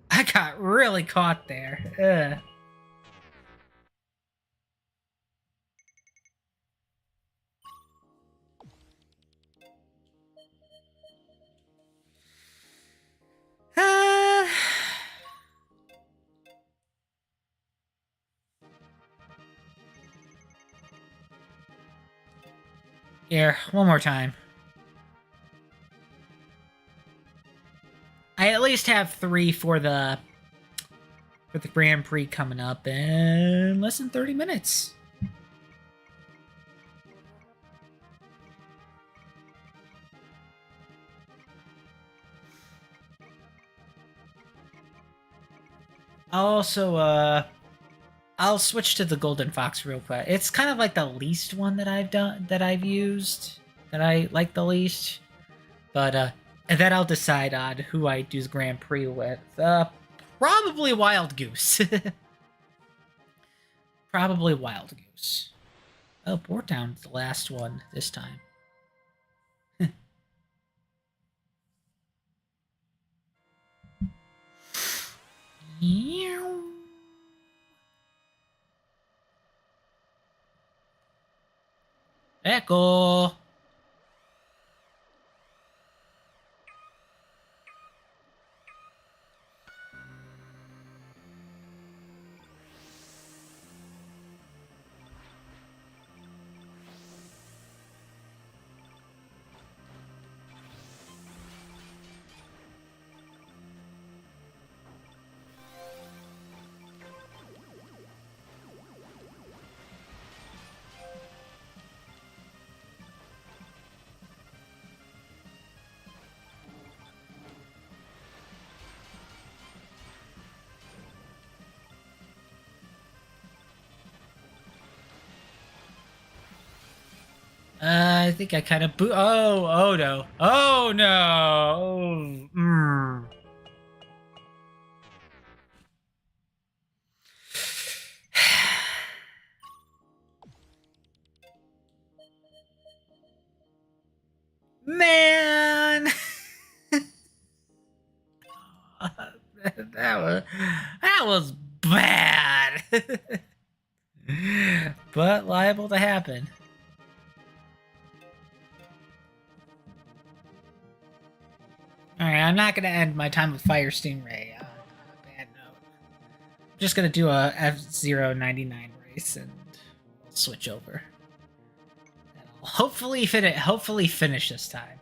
I got really caught there. Ugh. Uh, Here, one more time. I at least have 3 for the Grand Prix coming up in less than 30 minutes. I'll also I'll switch to the Golden Fox real quick. It's kind of like the least one that I've used that I like the least. But and then I'll decide on who I do the Grand Prix with. Probably Wild Goose. Probably Wild Goose. Oh, Port Town's the last one this time. Echo. I think I kind of oh no. Oh no. Oh, Man. that was bad. But liable to happen. Alright, I'm not gonna end my time with Fire Stingray on a bad note. just gonna do a F-Zero 99 race and switch over. And I'll hopefully finish this time.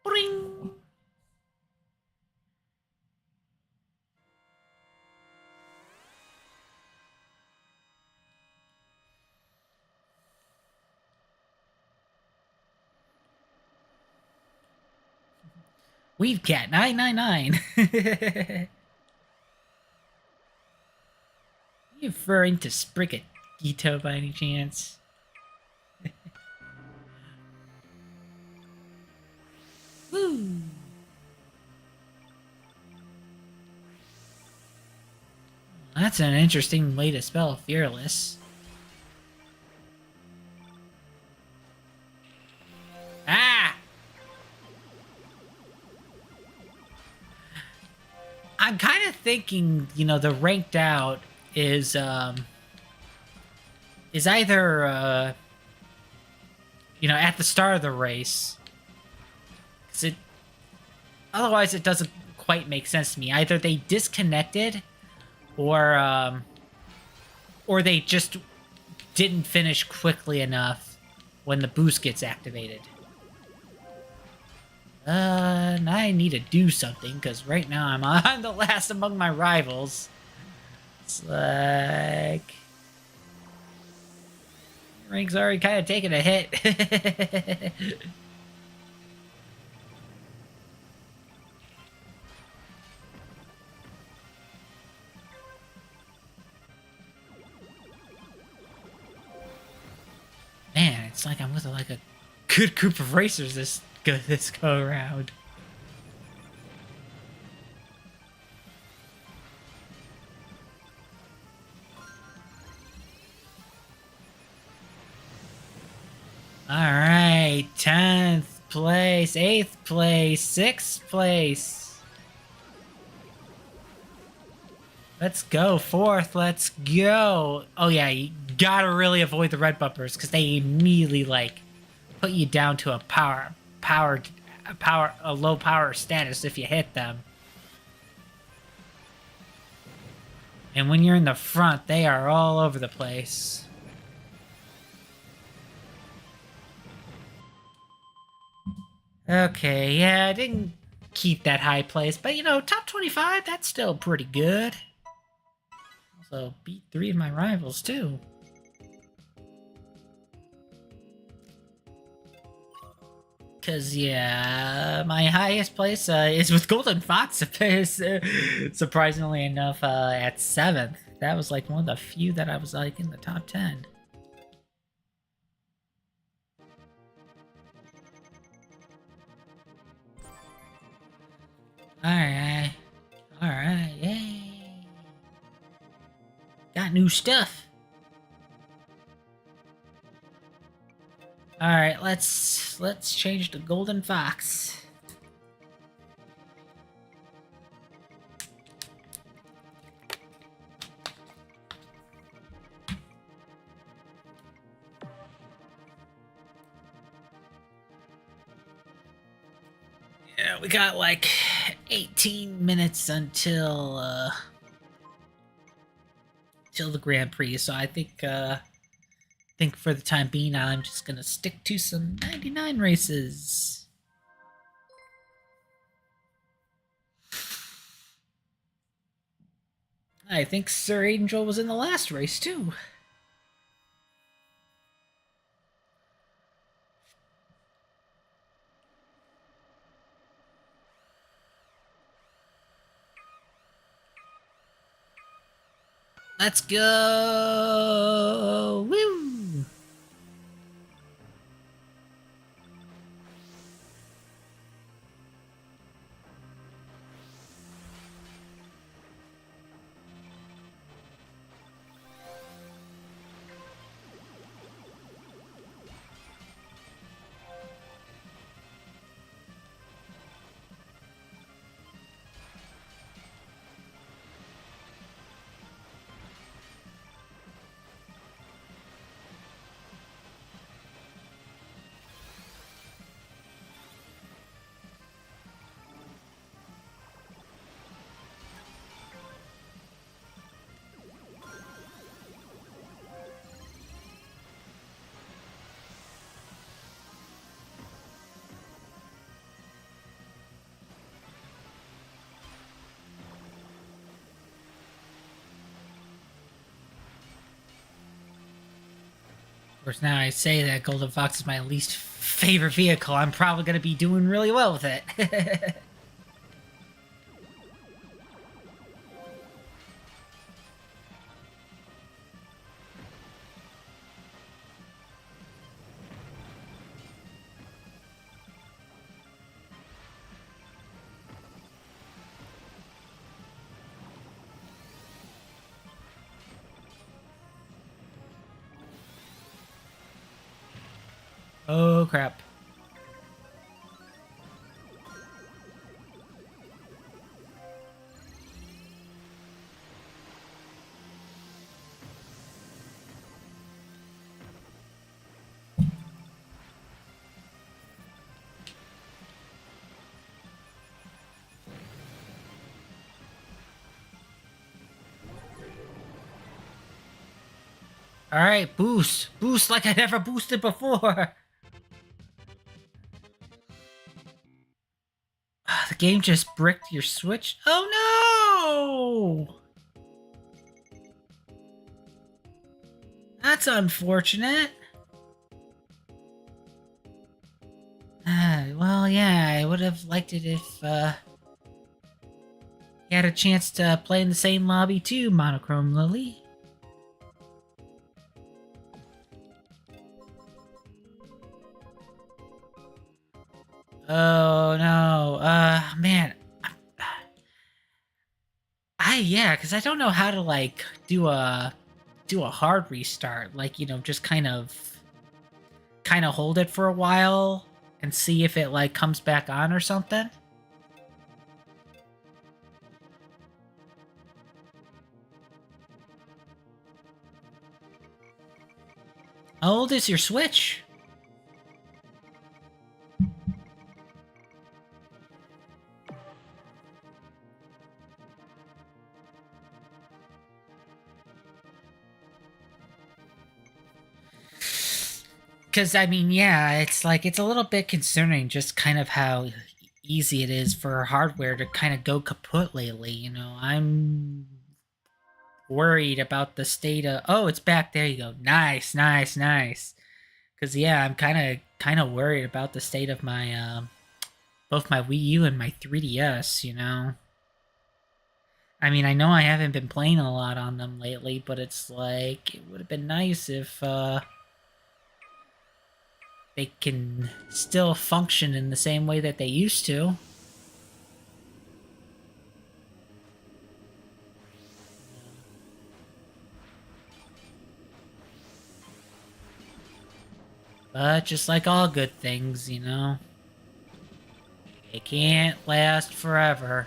Bring. We've got 999. You referring to Sprigatito by any chance? Woo! That's an interesting way to spell fearless. Ah! I'm kind of thinking, you know, the ranked out is either you know, at the start of the race, 'cause otherwise it doesn't quite make sense to me. Either they disconnected, or they just didn't finish quickly enough when the boost gets activated. I need to do something, because right now I'm the last among my rivals. It's like... Rank's already kind of taking a hit. Man, it's like I'm with like a good group of racers this go around. Alright, 10th place, 8th place, 6th place. Let's go, 4th, let's go. Oh yeah, you gotta really avoid the red bumpers, because they immediately, like, put you down to a low power status if you hit them. And when you're in the front, they are all over the place. Okay, yeah, I didn't keep that high place, but you know, top 25, that's still pretty good. Also, beat 3 of my rivals, too. Because, yeah, my highest place is with Golden Fox, surprisingly enough, at 7th. That was, like, one of the few that I was, like, in the top 10. Alright. Alright, yay. Got new stuff. Alright, let's change to Golden Fox. Yeah, we got like 18 minutes until till the Grand Prix, so I think for the time being I'm just gonna stick to some 99 races. I think Sir Angel was in the last race too. Let's go! Woo! course, now I say that Golden Fox is my least favorite vehicle, I'm probably going to be doing really well with it. Oh, crap. Alright, boost. Boost like I never boosted before. The game just bricked your Switch? Oh no! That's unfortunate. Well, yeah, I would have liked it if, you had a chance to play in the same lobby too, Monochrome Lily. Oh no, man. Yeah, because I don't know how to, like, do a hard restart. Like, just kind of hold it for a while and see if it, like, comes back on or something. How old is your Switch? Because, I mean, yeah, it's like, it's a little bit concerning just kind of how easy it is for hardware to kind of go kaput lately, I'm worried about the state of... Oh, it's back. There you go. Nice, nice, nice. Because, yeah, I'm kind of worried about the state of my, both my Wii U and my 3DS, I mean, I know I haven't been playing a lot on them lately, but it's like, it would have been nice if, they can still function in the same way that they used to. But just like all good things, it can't last forever.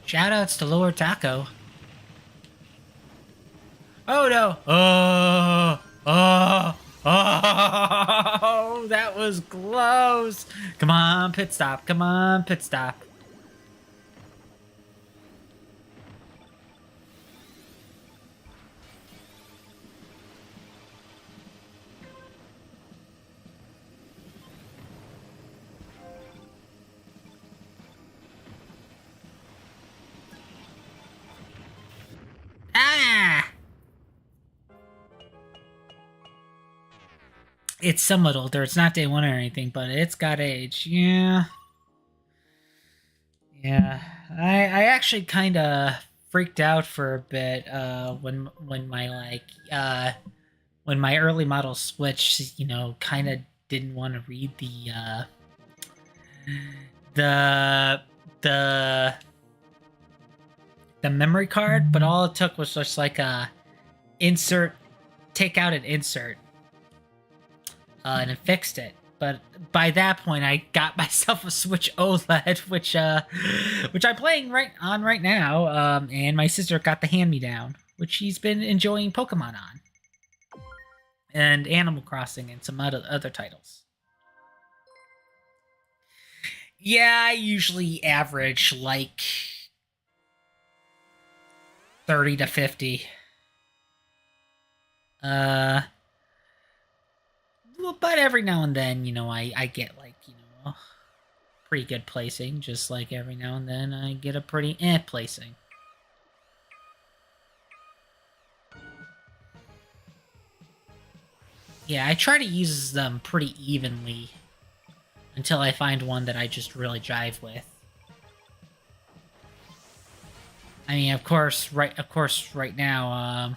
Shoutouts to Lower Taco. Oh no! Oh, that was close! Come on, pit stop. Come on, pit stop. Ah! It's somewhat older. It's not day one or anything, but it's got age. Yeah. Yeah. I actually kind of freaked out for a bit when my when my early model Switch, kind of didn't want to read the the the memory card, but all it took was just like a insert, take out an insert, and it fixed it. But by that point, I got myself a Switch OLED, which I'm playing right now. And my sister got the hand-me-down, which she's been enjoying Pokemon on. and Animal Crossing and some other titles. Yeah, I usually average like 30 to 50. Uh, well, but every now and then, I get like, pretty good placing. Just like every now and then, I get a pretty placing. Yeah, I try to use them pretty evenly until I find one that I just really jive with. I mean, of course, right now,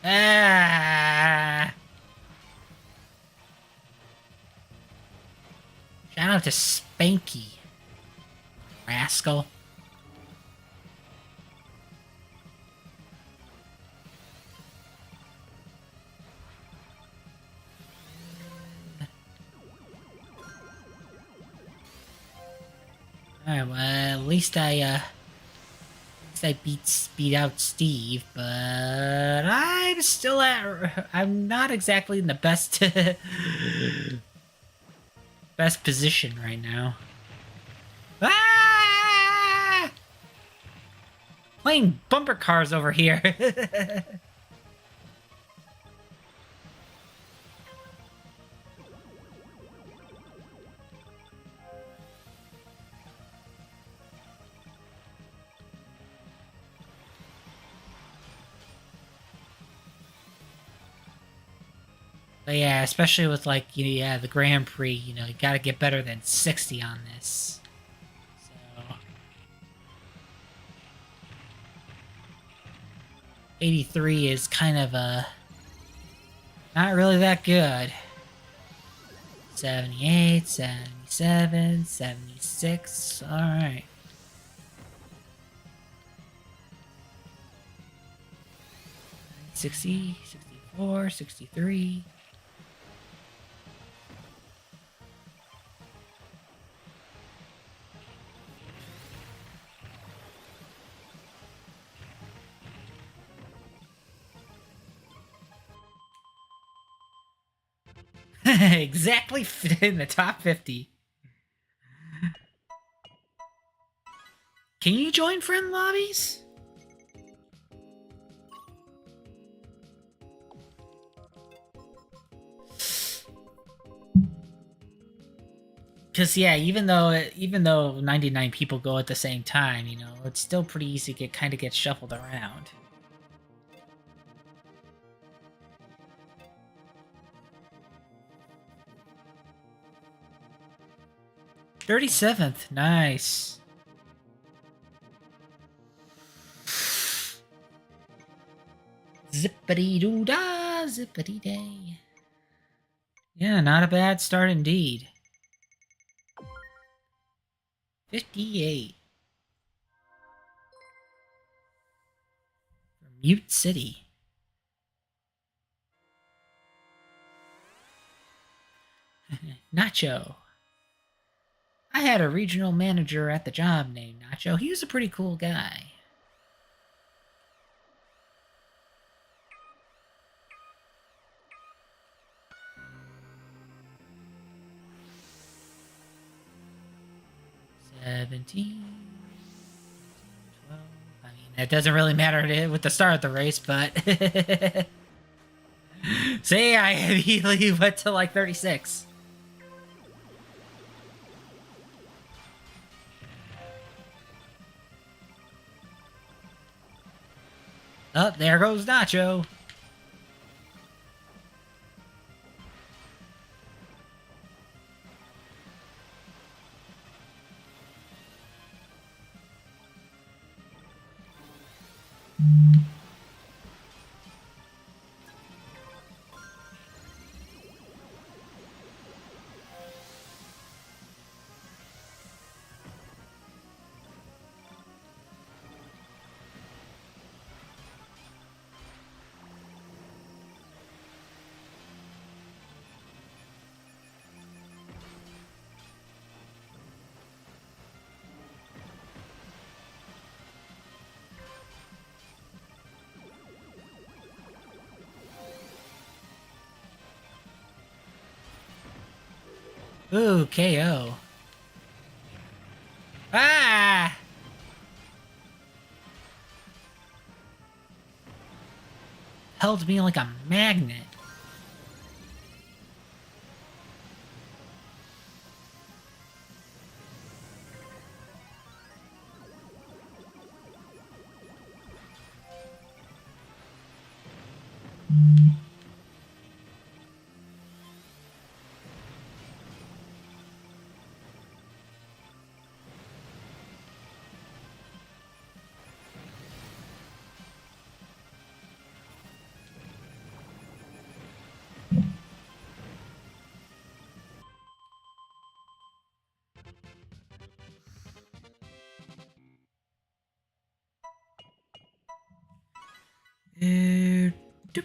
ah, shout out to Spanky, rascal. Alright, well, at least I beat out Steve, but I'm not exactly in the best best position right now. Ah! Playing bumper cars over here. But yeah, especially with like the Grand Prix, you gotta get better than 60 on this. So 83 is kind of not really that good. 78, 77, 76. All right. 60, 64, 63. Exactly in the top 50. Can you join friend lobbies? Because yeah, even though 99 people go at the same time, it's still pretty easy to get shuffled around. 37th, nice. Zippity doo dah, zippity day. Yeah, not a bad start indeed. 58. From Mute City. Nacho. I had a regional manager at the job named Nacho. He was a pretty cool guy. $17, $12. I mean, that doesn't really matter with the start of the race, but say I immediately went to like 36. Oh, there goes Nacho. Ooh, KO. Ah! Held me like a magnet. Doop.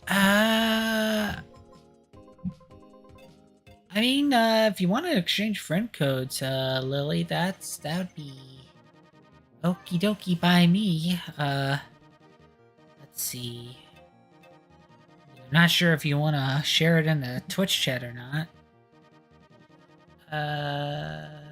I mean, if you want to exchange friend codes, Lily, that would be okie dokie by me. Let's see. I'm not sure if you want to share it in the Twitch chat or not. Uh,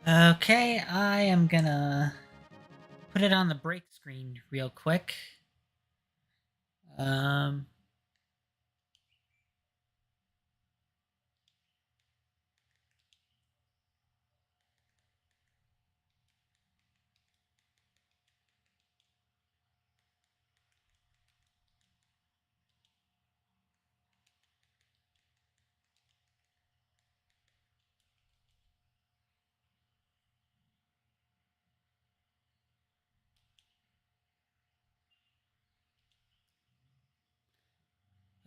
okay, I am gonna put it on the break screen real quick. Um,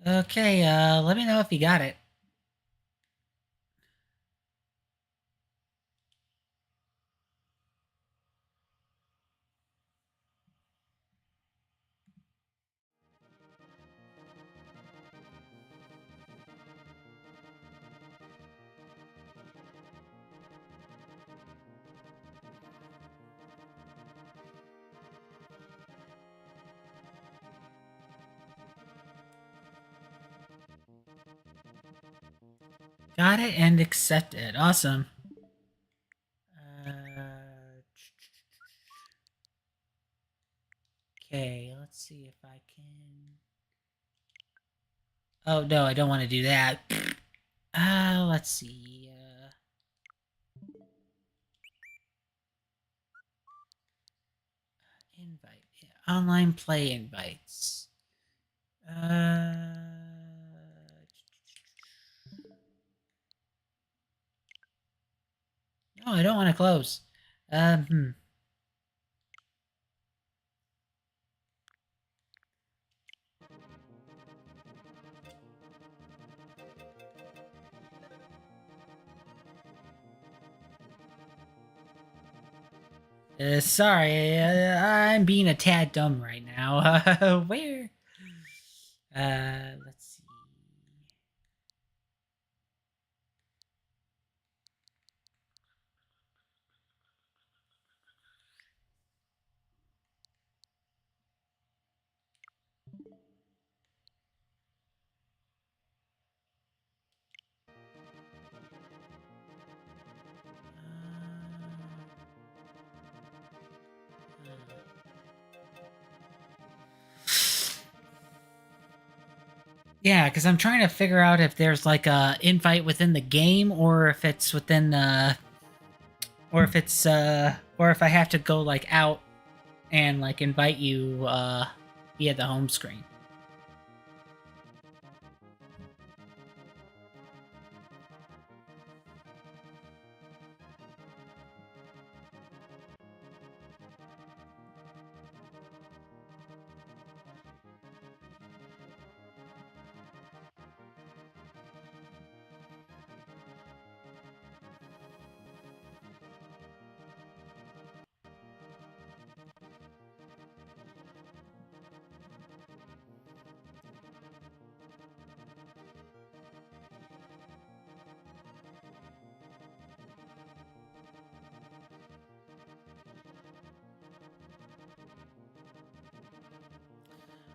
okay, let me know if you got it. Got it and accept it. Awesome. Okay, let's see if I can. Oh no, I don't want to do that. Let's see. Invite online play invites. No, I don't want to close. Hmm. Sorry, I'm being a tad dumb right now. Where? Let's see. Yeah, because I'm trying to figure out if there's like a invite within the game or if it's within or if it's or if I have to go like out and like invite you via the home screen.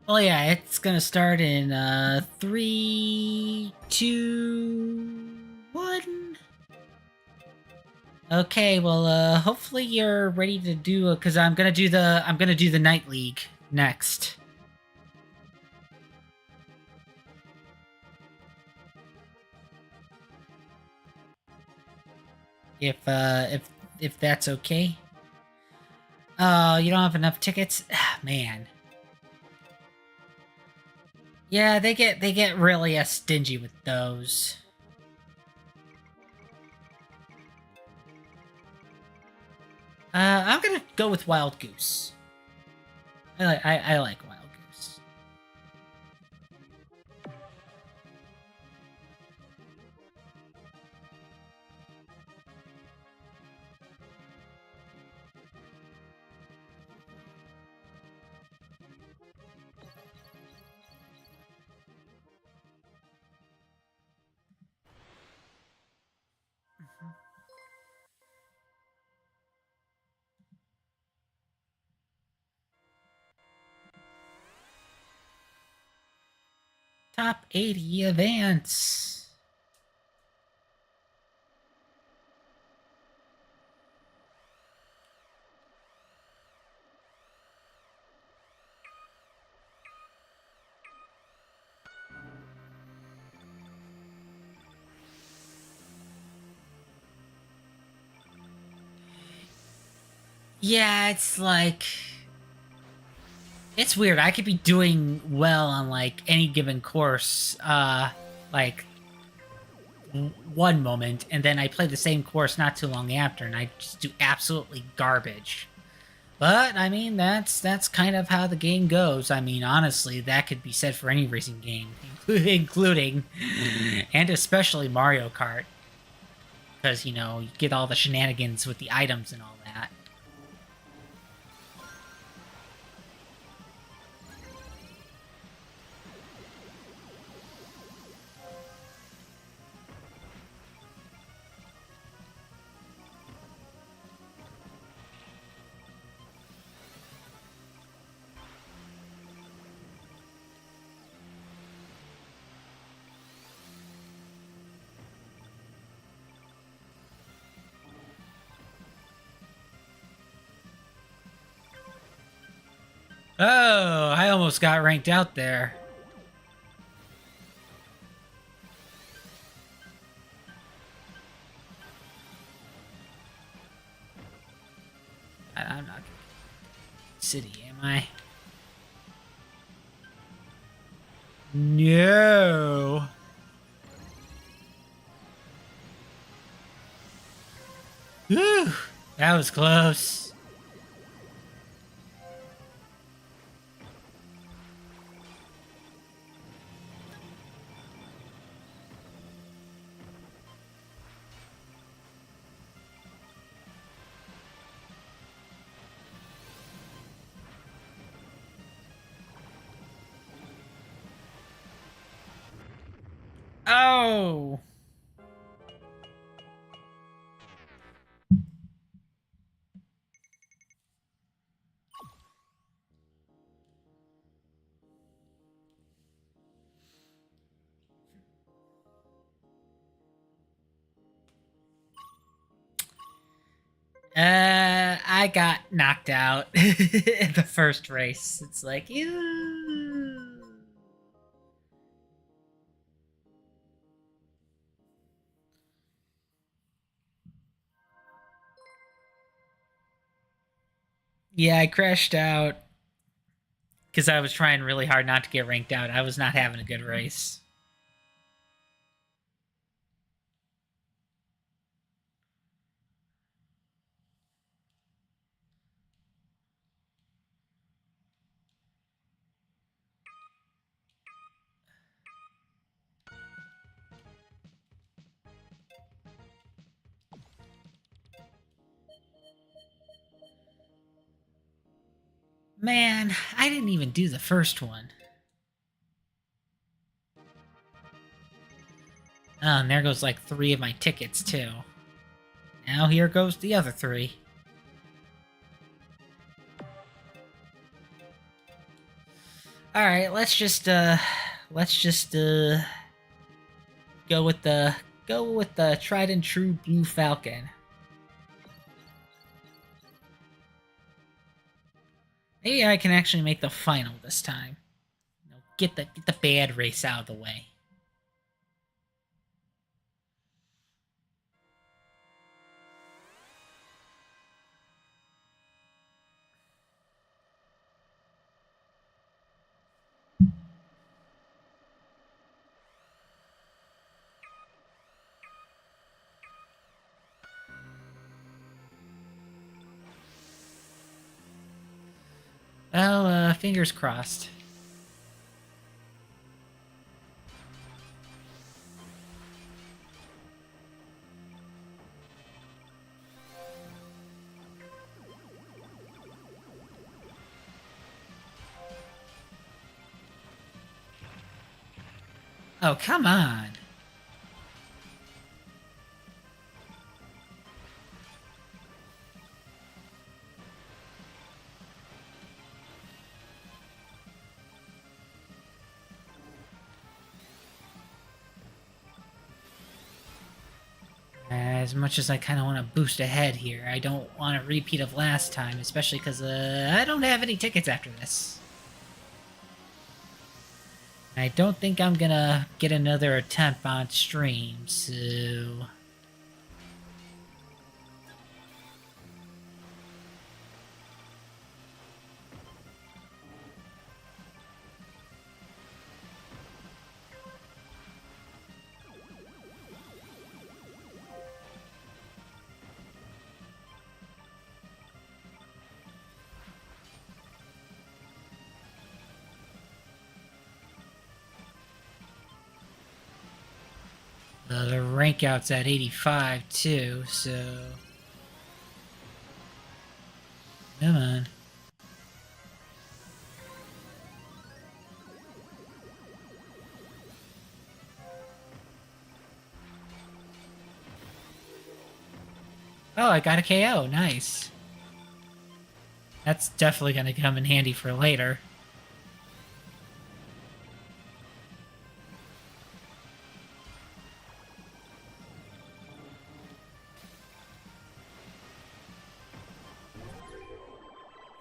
Well, yeah, it's gonna start in three, two, one. Okay, well, hopefully you're ready to do because I'm gonna do the Night League next. If that's okay. Oh, you don't have enough tickets, man. Yeah, they get really stingy with those. I'm gonna go with Wild Goose. I like Wild Goose. Top 80 events. Yeah, it's like it's weird. I could be doing well on like any given course, like one moment, and then I play the same course not too long after, and I just do absolutely garbage. But I mean, that's kind of how the game goes. I mean, honestly, that could be said for any racing game, including and especially Mario Kart, because you know you get all the shenanigans with the items and all that. Oh, I almost got ranked out there. I'm not city, am I? No. Whew, that was close. Oh. I got knocked out in the first race. It's like, ew. Yeah, I crashed out because I was trying really hard not to get ranked out. I was not having a good race. Man, I didn't even do the first one. Oh, and there goes like 3 of my tickets, too. Now here goes the other 3. Alright, let's just go with the tried and true Blue Falcon. Maybe I can actually make the final this time. Get the bad race out of the way. Well, fingers crossed. Oh, come on. As much as I kind of want to boost ahead here, I don't want a repeat of last time, especially because I don't have any tickets after this. I don't think I'm gonna get another attempt on stream, so... the rank out's at 85 too, so... Come on. Oh, I got a KO. Nice. That's definitely gonna come in handy for later.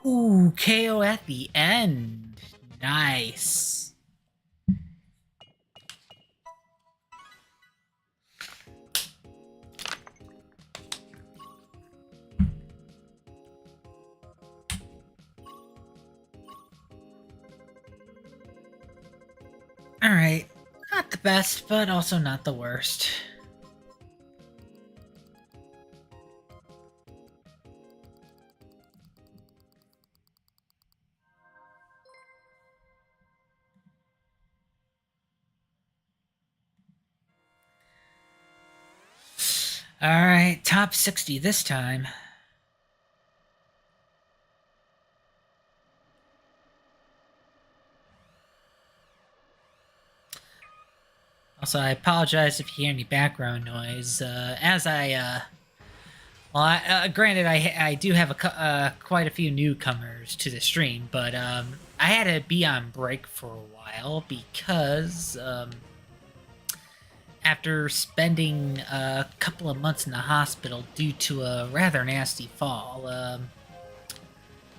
Ooh, KO at the end. Nice. Alright. Not the best, but also not the worst. Alright, top 60 this time. Also, I apologize if you hear any background noise. Granted, I do have quite a few newcomers to the stream, but I had to be on break for a while because after spending a couple of months in the hospital due to a rather nasty fall,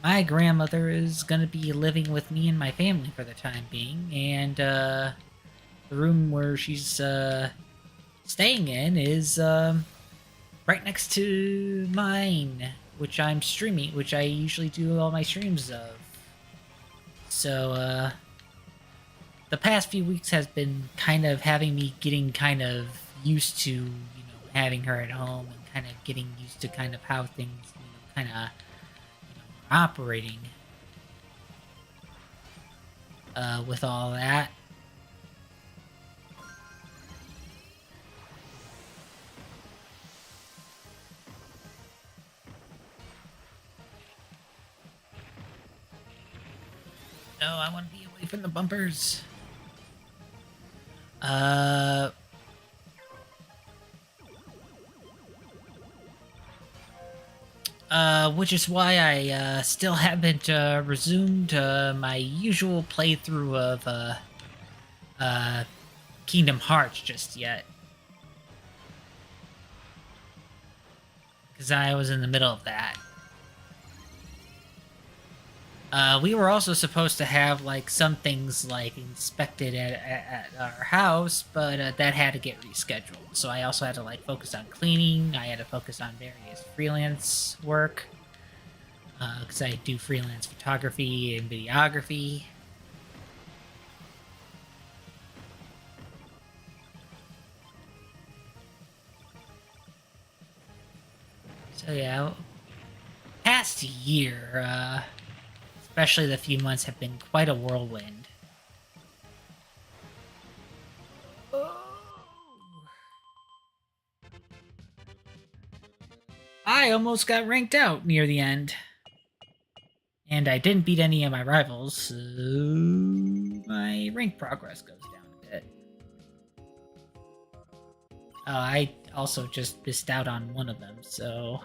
my grandmother is going to be living with me and my family for the time being, and the room where she's staying in is right next to mine. which I'm streaming, which I usually do all my streams of. So, the past few weeks has been kind of having me getting kind of used to, having her at home and kind of getting used to kind of how things, kind of, are operating. With all that. No, I want to be away from the bumpers. Which is why I still haven't resumed my usual playthrough of Kingdom Hearts just yet. Because I was in the middle of that. We were also supposed to have, like, some things, like, inspected at our house, but that had to get rescheduled. So I also had to, like, focus on cleaning. I had to focus on various freelance work. Because I do freelance photography and videography. So yeah, past year, especially the few months, have been quite a whirlwind. I almost got ranked out near the end. And I didn't beat any of my rivals, so my rank progress goes down a bit. I also just missed out on one of them, so...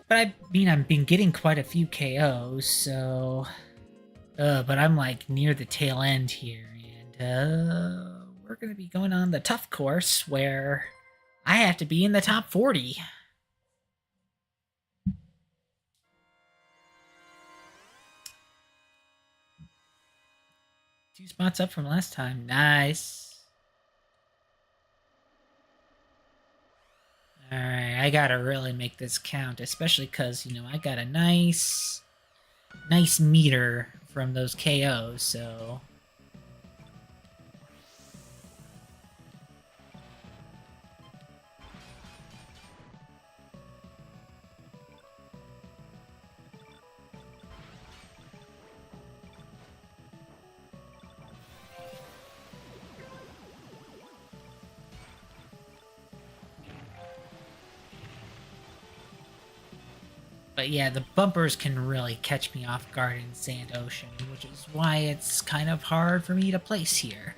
But I mean, I've been getting quite a few KOs, so... but I'm, like, near the tail end here, and, we're gonna be going on the tough course, where I have to be in the top 40. 2 spots up from last time. Nice. Alright, I gotta really make this count, especially because, I got a nice meter from those KOs, so... But yeah, the bumpers can really catch me off guard in Sand Ocean, which is why it's kind of hard for me to place here.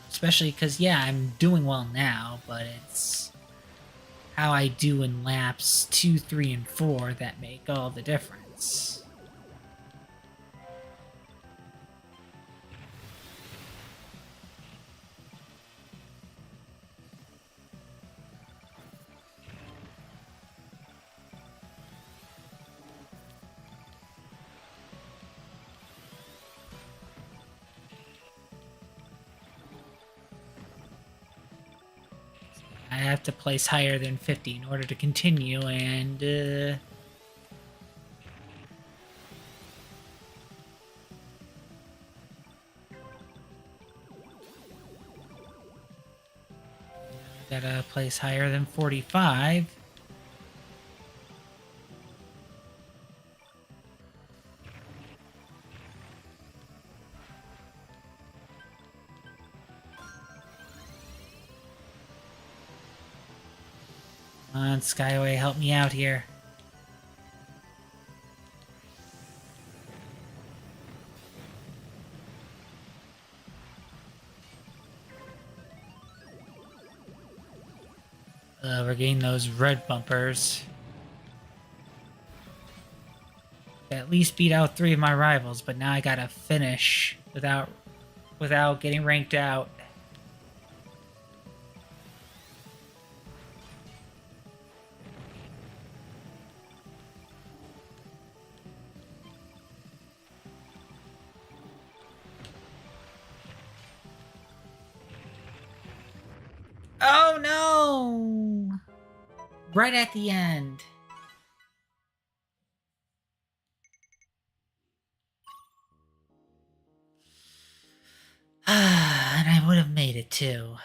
Especially because, yeah, I'm doing well now, but it's how I do in laps 2, 3, and 4 that make all the difference. I have to place higher than 50 in order to continue, and, gotta place higher than 45. Come on, Skyway, help me out here. We're getting those red bumpers. At least beat out 3 of my rivals, but now I gotta finish without getting ranked out. Oh no! Right at the end. And I would have made it too.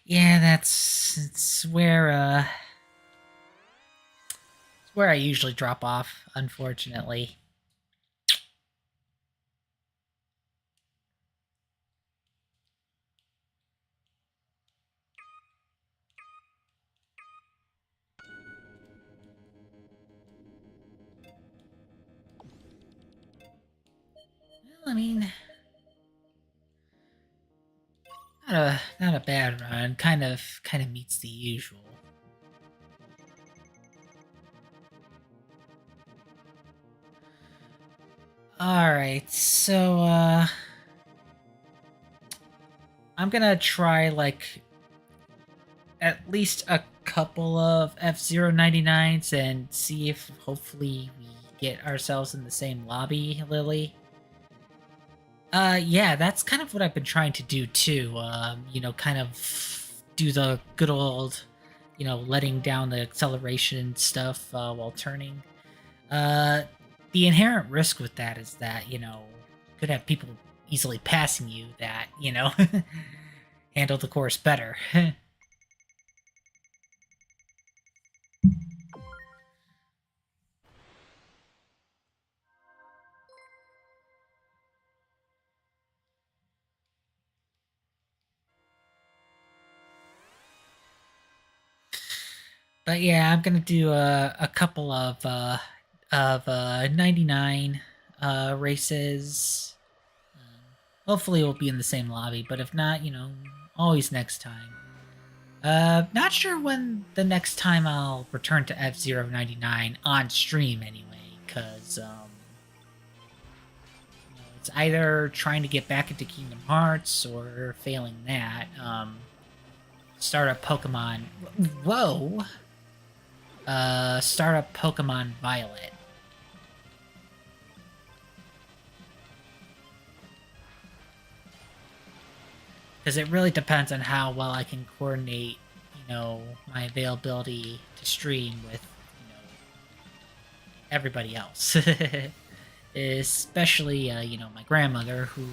Yeah, it's where I usually drop off, unfortunately. Well, I mean, not a bad run. Kind of meets the usual. All right, so I'm gonna try like at least a couple of F-099s and see if hopefully we get ourselves in the same lobby, Lily. Yeah, that's kind of what I've been trying to do too. Kind of do the good old, letting down the acceleration stuff while turning. Uh, the inherent risk with that is that, could have people easily passing you that, handle the course better. But yeah, I'm gonna do a couple of 99 races. Hopefully, we'll be in the same lobby. But if not, always next time. Not sure when the next time I'll return to F-099 on stream anyway, because it's either trying to get back into Kingdom Hearts or failing that. Start up Pokemon. Whoa. Start up Pokemon Violet. Because it really depends on how well I can coordinate, my availability to stream with, everybody else. Especially, my grandmother, who,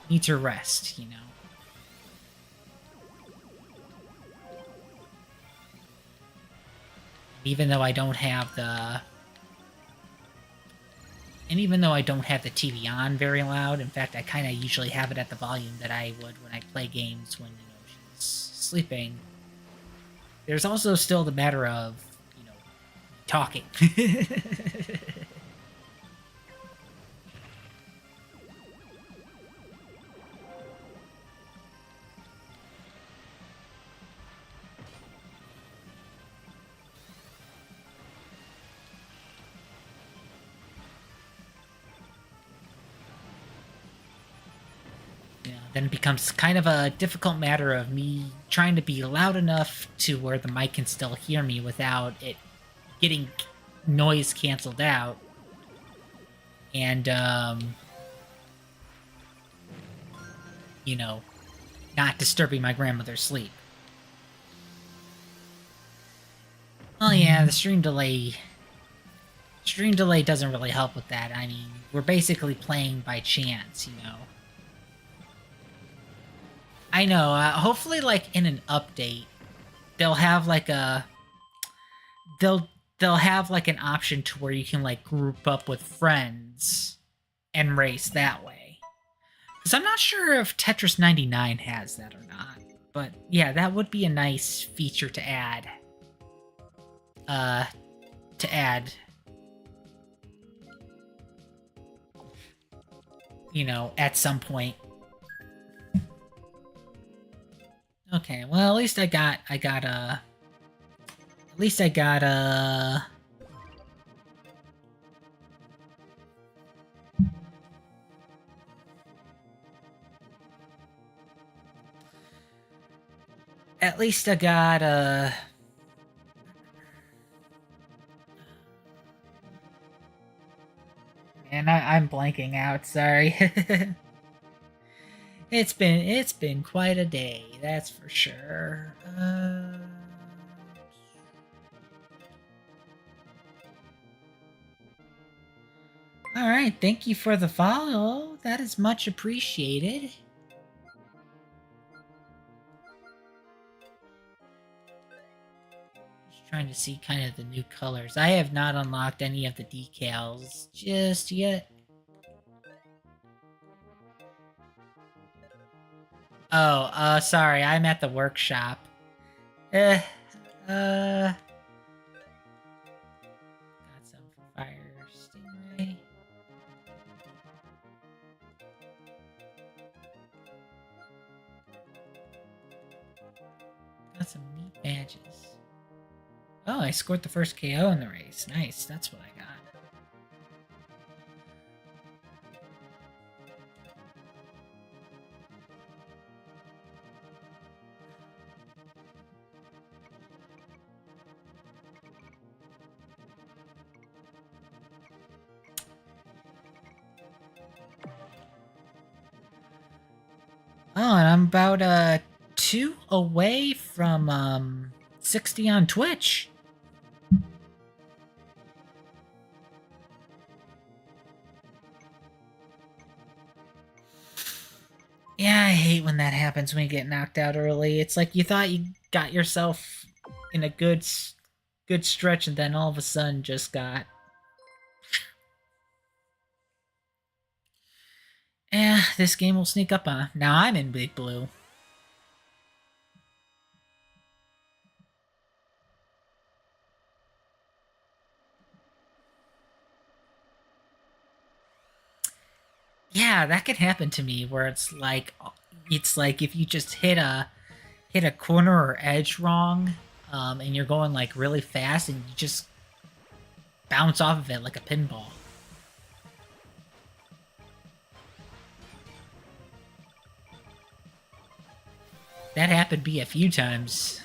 needs her rest, Even though I don't have the... And even though I don't have the TV on very loud, in fact, I kind of usually have it at the volume that I would when I play games when, she's sleeping. There's also still the matter of, talking. Then it becomes kind of a difficult matter of me trying to be loud enough to where the mic can still hear me without it getting noise canceled out. And, not disturbing my grandmother's sleep. Oh yeah, the stream delay... Stream delay doesn't really help with that. I mean, we're basically playing by chance, I know, hopefully, like, in an update, they'll have, like, they'll have, like, an option to where you can, like, group up with friends and race that way. Because I'm not sure if Tetris 99 has that or not. But, yeah, that would be a nice feature to add. At some point. Okay, well, at least I got At least I got at least I got and I'm blanking out, sorry. It's been quite a day, that's for sure. All right, thank you for the follow. That is much appreciated. Just trying to see kind of the new colors. I have not unlocked any of the decals just yet. Oh, sorry, I'm at the workshop. Got some for Fire Stingray. Got some neat badges. Oh, I scored the first KO in the race. Nice, that's what I got. Oh, and I'm about 2 away from 60 on Twitch. Yeah, I hate when that happens when you get knocked out early. It's like you thought you got yourself in a good stretch, and then all of a sudden just got. This game will sneak up on. Now I'm in Big Blue. Yeah, that could happen to me where it's like if you just hit a corner or edge wrong, and you're going like really fast and you just bounce off of it like a pinball. That happened to me a few times.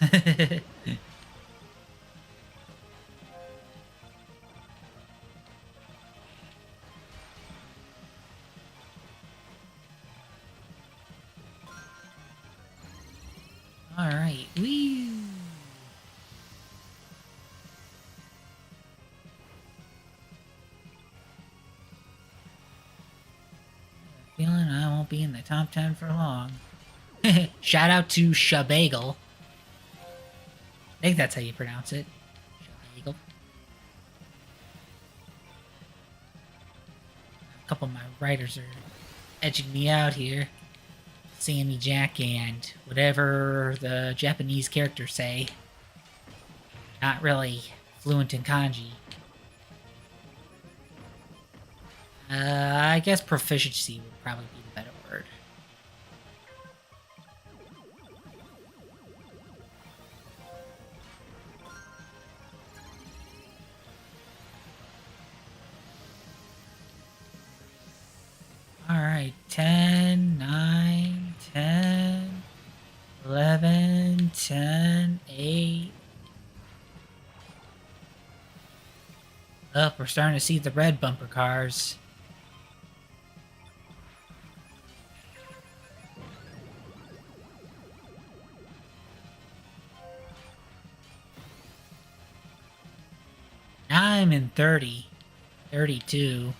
Alright, wee. Feeling I won't be in the top 10 for long. Shout out to Shabagel. I think that's how you pronounce it. Shabagel. A couple of my writers are edging me out here. Sammy Jack and whatever the Japanese characters say. Not really fluent in kanji. I guess proficiency would probably be the better word. Alright, 10, 9, 10, 11, 10, 8. Oh, we're starting to see the red bumper cars. Now I'm in 30, 32.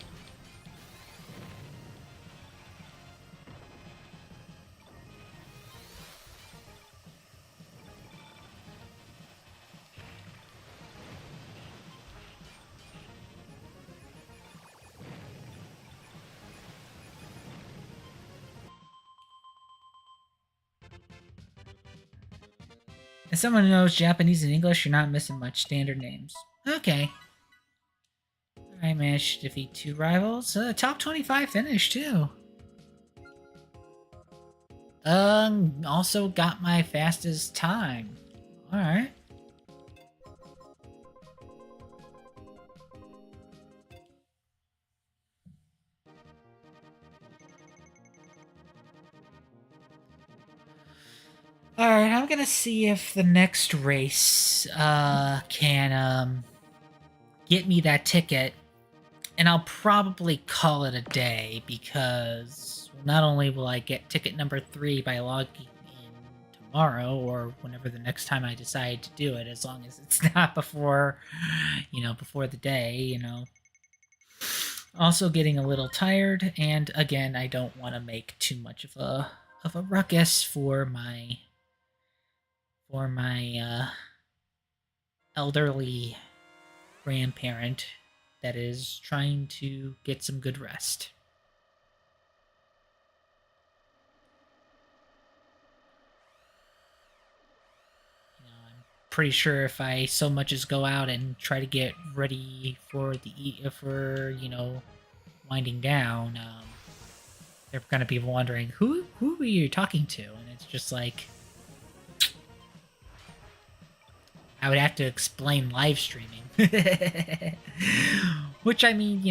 If someone knows Japanese and English, you're not missing much. Standard names. Okay. I managed to defeat 2 rivals. Top 25 finish, too. Also got my fastest time. Alright. All right, I'm gonna see if the next race can get me that ticket, and I'll probably call it a day because not only will I get ticket number 3 by logging in tomorrow or whenever the next time I decide to do it, as long as it's not before, before the day, Also getting a little tired, and again, I don't want to make too much of a ruckus for my elderly grandparent that is trying to get some good rest. I'm pretty sure if I so much as go out and try to get ready for winding down, they're gonna be wondering who are you talking to, and it's just like I would have to explain live streaming. Which, I mean,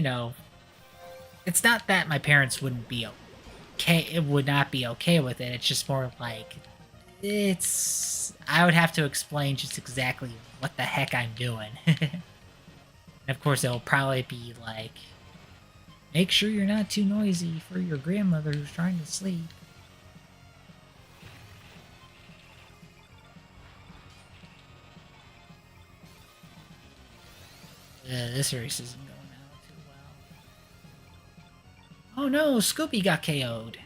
it's not that my parents wouldn't be okay, it would not be okay with it. It's just more like, I would have to explain just exactly what the heck I'm doing. And of course, it'll probably be like, make sure you're not too noisy for your grandmother who's trying to sleep. This race isn't going out too well. Oh no, Scooby got KO'd.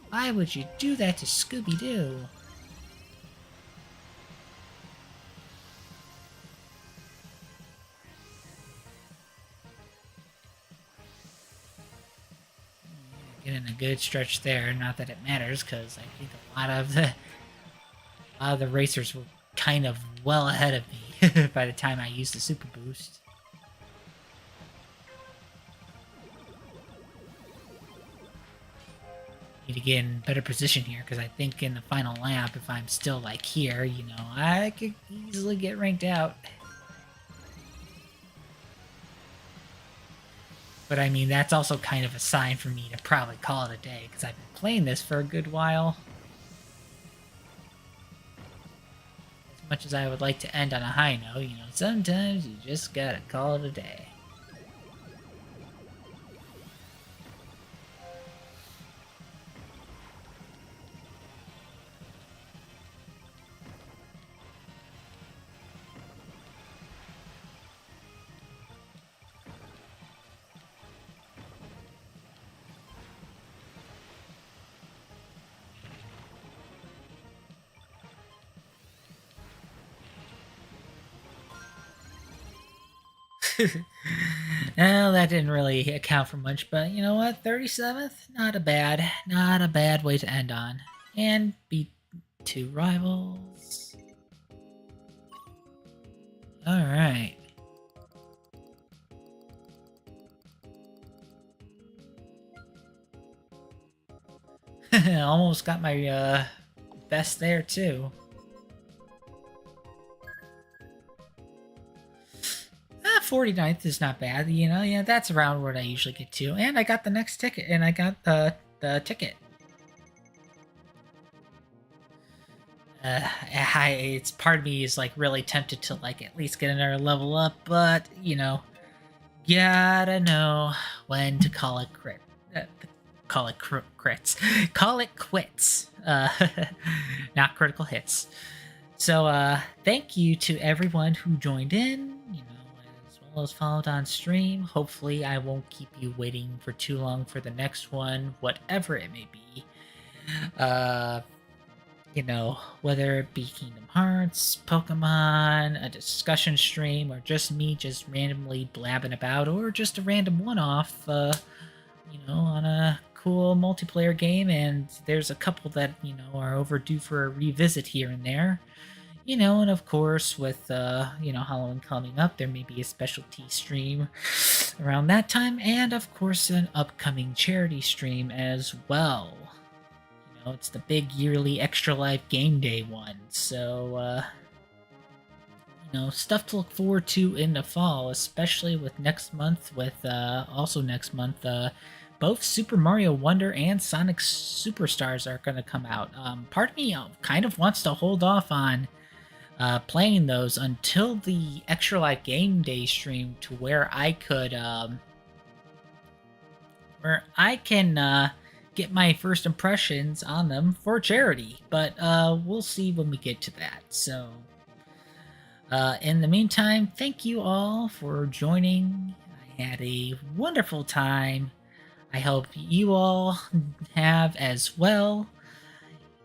Why would you do that to Scooby-Doo? Getting a good stretch there. Not that it matters, because I think a lot of the racers were kind of well ahead of me by the time I used the super boost. Need to get in better position here, because I think in the final lap, if I'm still like here, I could easily get ranked out. But I mean, that's also kind of a sign for me to probably call it a day, because I've been playing this for a good while. As much as I would like to end on a high note, sometimes you just gotta call it a day. Well, that didn't really account for much, but you know what? 37th? Not a bad way to end on. And beat 2 rivals. Alright. Almost got my best there too. 49th is not bad, yeah, that's around where I usually get to. And I got the next ticket, and I got the ticket. It's part of me is like really tempted to like at least get another level up, but gotta know when to call it crits. Call it quits. Not critical hits. So thank you to everyone who joined in, as well as followed on stream. Hopefully I won't keep you waiting for too long for the next one, whatever it may be. Whether it be Kingdom Hearts, Pokemon, a discussion stream, or just me just randomly blabbing about, or just a random one-off, on a cool multiplayer game. And there's a couple that, are overdue for a revisit here and there. And of course, with, Halloween coming up, there may be a specialty stream around that time, and of course, an upcoming charity stream as well. It's the big yearly Extra Life Game Day one, so, stuff to look forward to in the fall, especially with next month, both Super Mario Wonder and Sonic Superstars are going to come out. Part of me kind of wants to hold off on playing those until the Extra Life Game Day stream, to where I can get my first impressions on them for charity. But we'll see when we get to that. So, in the meantime, thank you all for joining. I had a wonderful time. I hope you all have as well.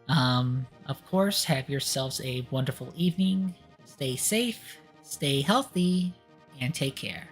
Of course, have yourselves a wonderful evening. Stay safe, stay healthy, and take care.